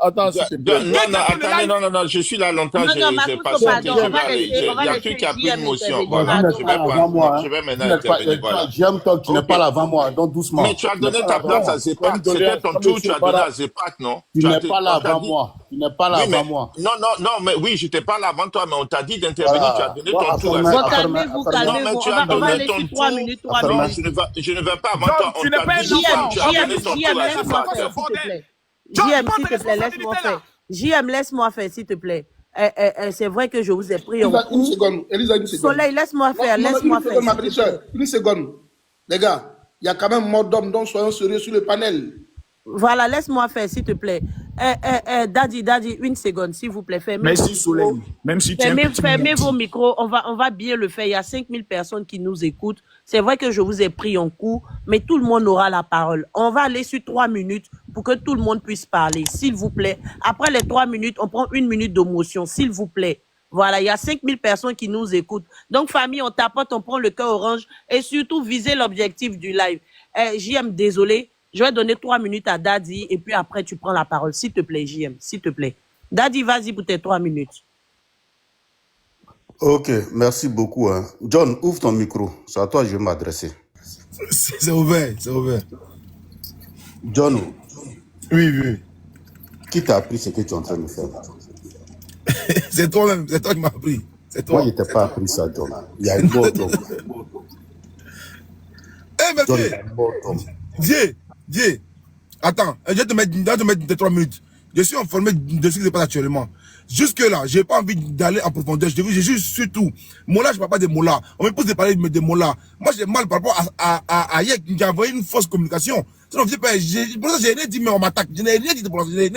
C: Attends, s'il te plaît.
I: Non, je suis là longtemps, j'ai passé un temps, il y a plus qui a pris une motion. Voilà, je vais maintenant intervenir, voilà.
J: J'aime toi que tu n'es pas là avant moi, donc doucement.
I: Mais tu as donné ta place à Zepak, c'était ton tour, tu as donné à Zepak, non?
J: Tu n'es pas là avant moi. Tu n'es pas là avant moi.
I: Non, mais oui, je n'étais pas là avant toi, mais on t'a dit d'intervenir, tu as donné ton tour à Zepak.
H: Calmez-vous, on va laisser 3 minutes.
I: Non, je ne vais pas avant toi, on t'a dit, tu as donné ton tour à Zepak.
H: JM, s'il te plaît, laisse-moi faire. JM, laisse-moi faire, s'il te plaît. C'est vrai que je vous ai pris en coup.
K: Une seconde, Elisa, une seconde.
H: Soleil, laisse-moi faire, laisse-moi faire.
K: Une seconde. Les gars, il y a quand même mort d'homme, donc soyons sérieux sur le panel.
H: Voilà, laisse-moi faire, s'il te plaît. Daddy, une seconde, s'il vous plaît.
D: Merci, Soleil. Même si tu
H: fermez vos micros, on va bien le faire. Il y a 5000 personnes qui nous écoutent. C'est vrai que je vous ai pris en coup, mais tout le monde aura la parole. On va aller sur 3 minutes pour que tout le monde puisse parler, s'il vous plaît. Après les 3 minutes, on prend 1 minute de motion, s'il vous plaît. Voilà, il y a 5000 personnes qui nous écoutent. Donc, famille, on tapote, on prend le cœur orange et surtout viser l'objectif du live. JM, désolé. Je vais donner 3 minutes à Daddy et puis après, tu prends la parole. S'il te plaît, JM, s'il te plaît. Daddy, vas-y pour tes 3 minutes.
J: Ok, merci beaucoup. Hein. John, ouvre ton micro. C'est à toi que je vais m'adresser.
B: C'est ouvert, c'est ouvert.
J: John.
B: Oui.
J: Qui t'a appris ce que tu es en train de faire?
B: C'est toi-même, c'est toi qui m'as appris. C'est toi.
J: Moi, je ne t'ai pas appris ça, John. Il y a une mort d'homme.
B: Dieu, attends, je vais te mettre des 3 minutes. Je suis informé de ce qui se passe actuellement. Jusque-là, je n'ai pas envie d'aller en profondeur. Je juste surtout, Mola, je ne parle pas de Mola. On me pose de parler de Mola. Moi, j'ai mal par rapport à Hayek qui a envoyé une fausse communication. Pour ça, j'ai rien dit, mais on m'attaque. Je n'ai rien dit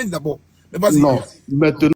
B: d'abord. Mais vas-y.
G: Non, maintenant.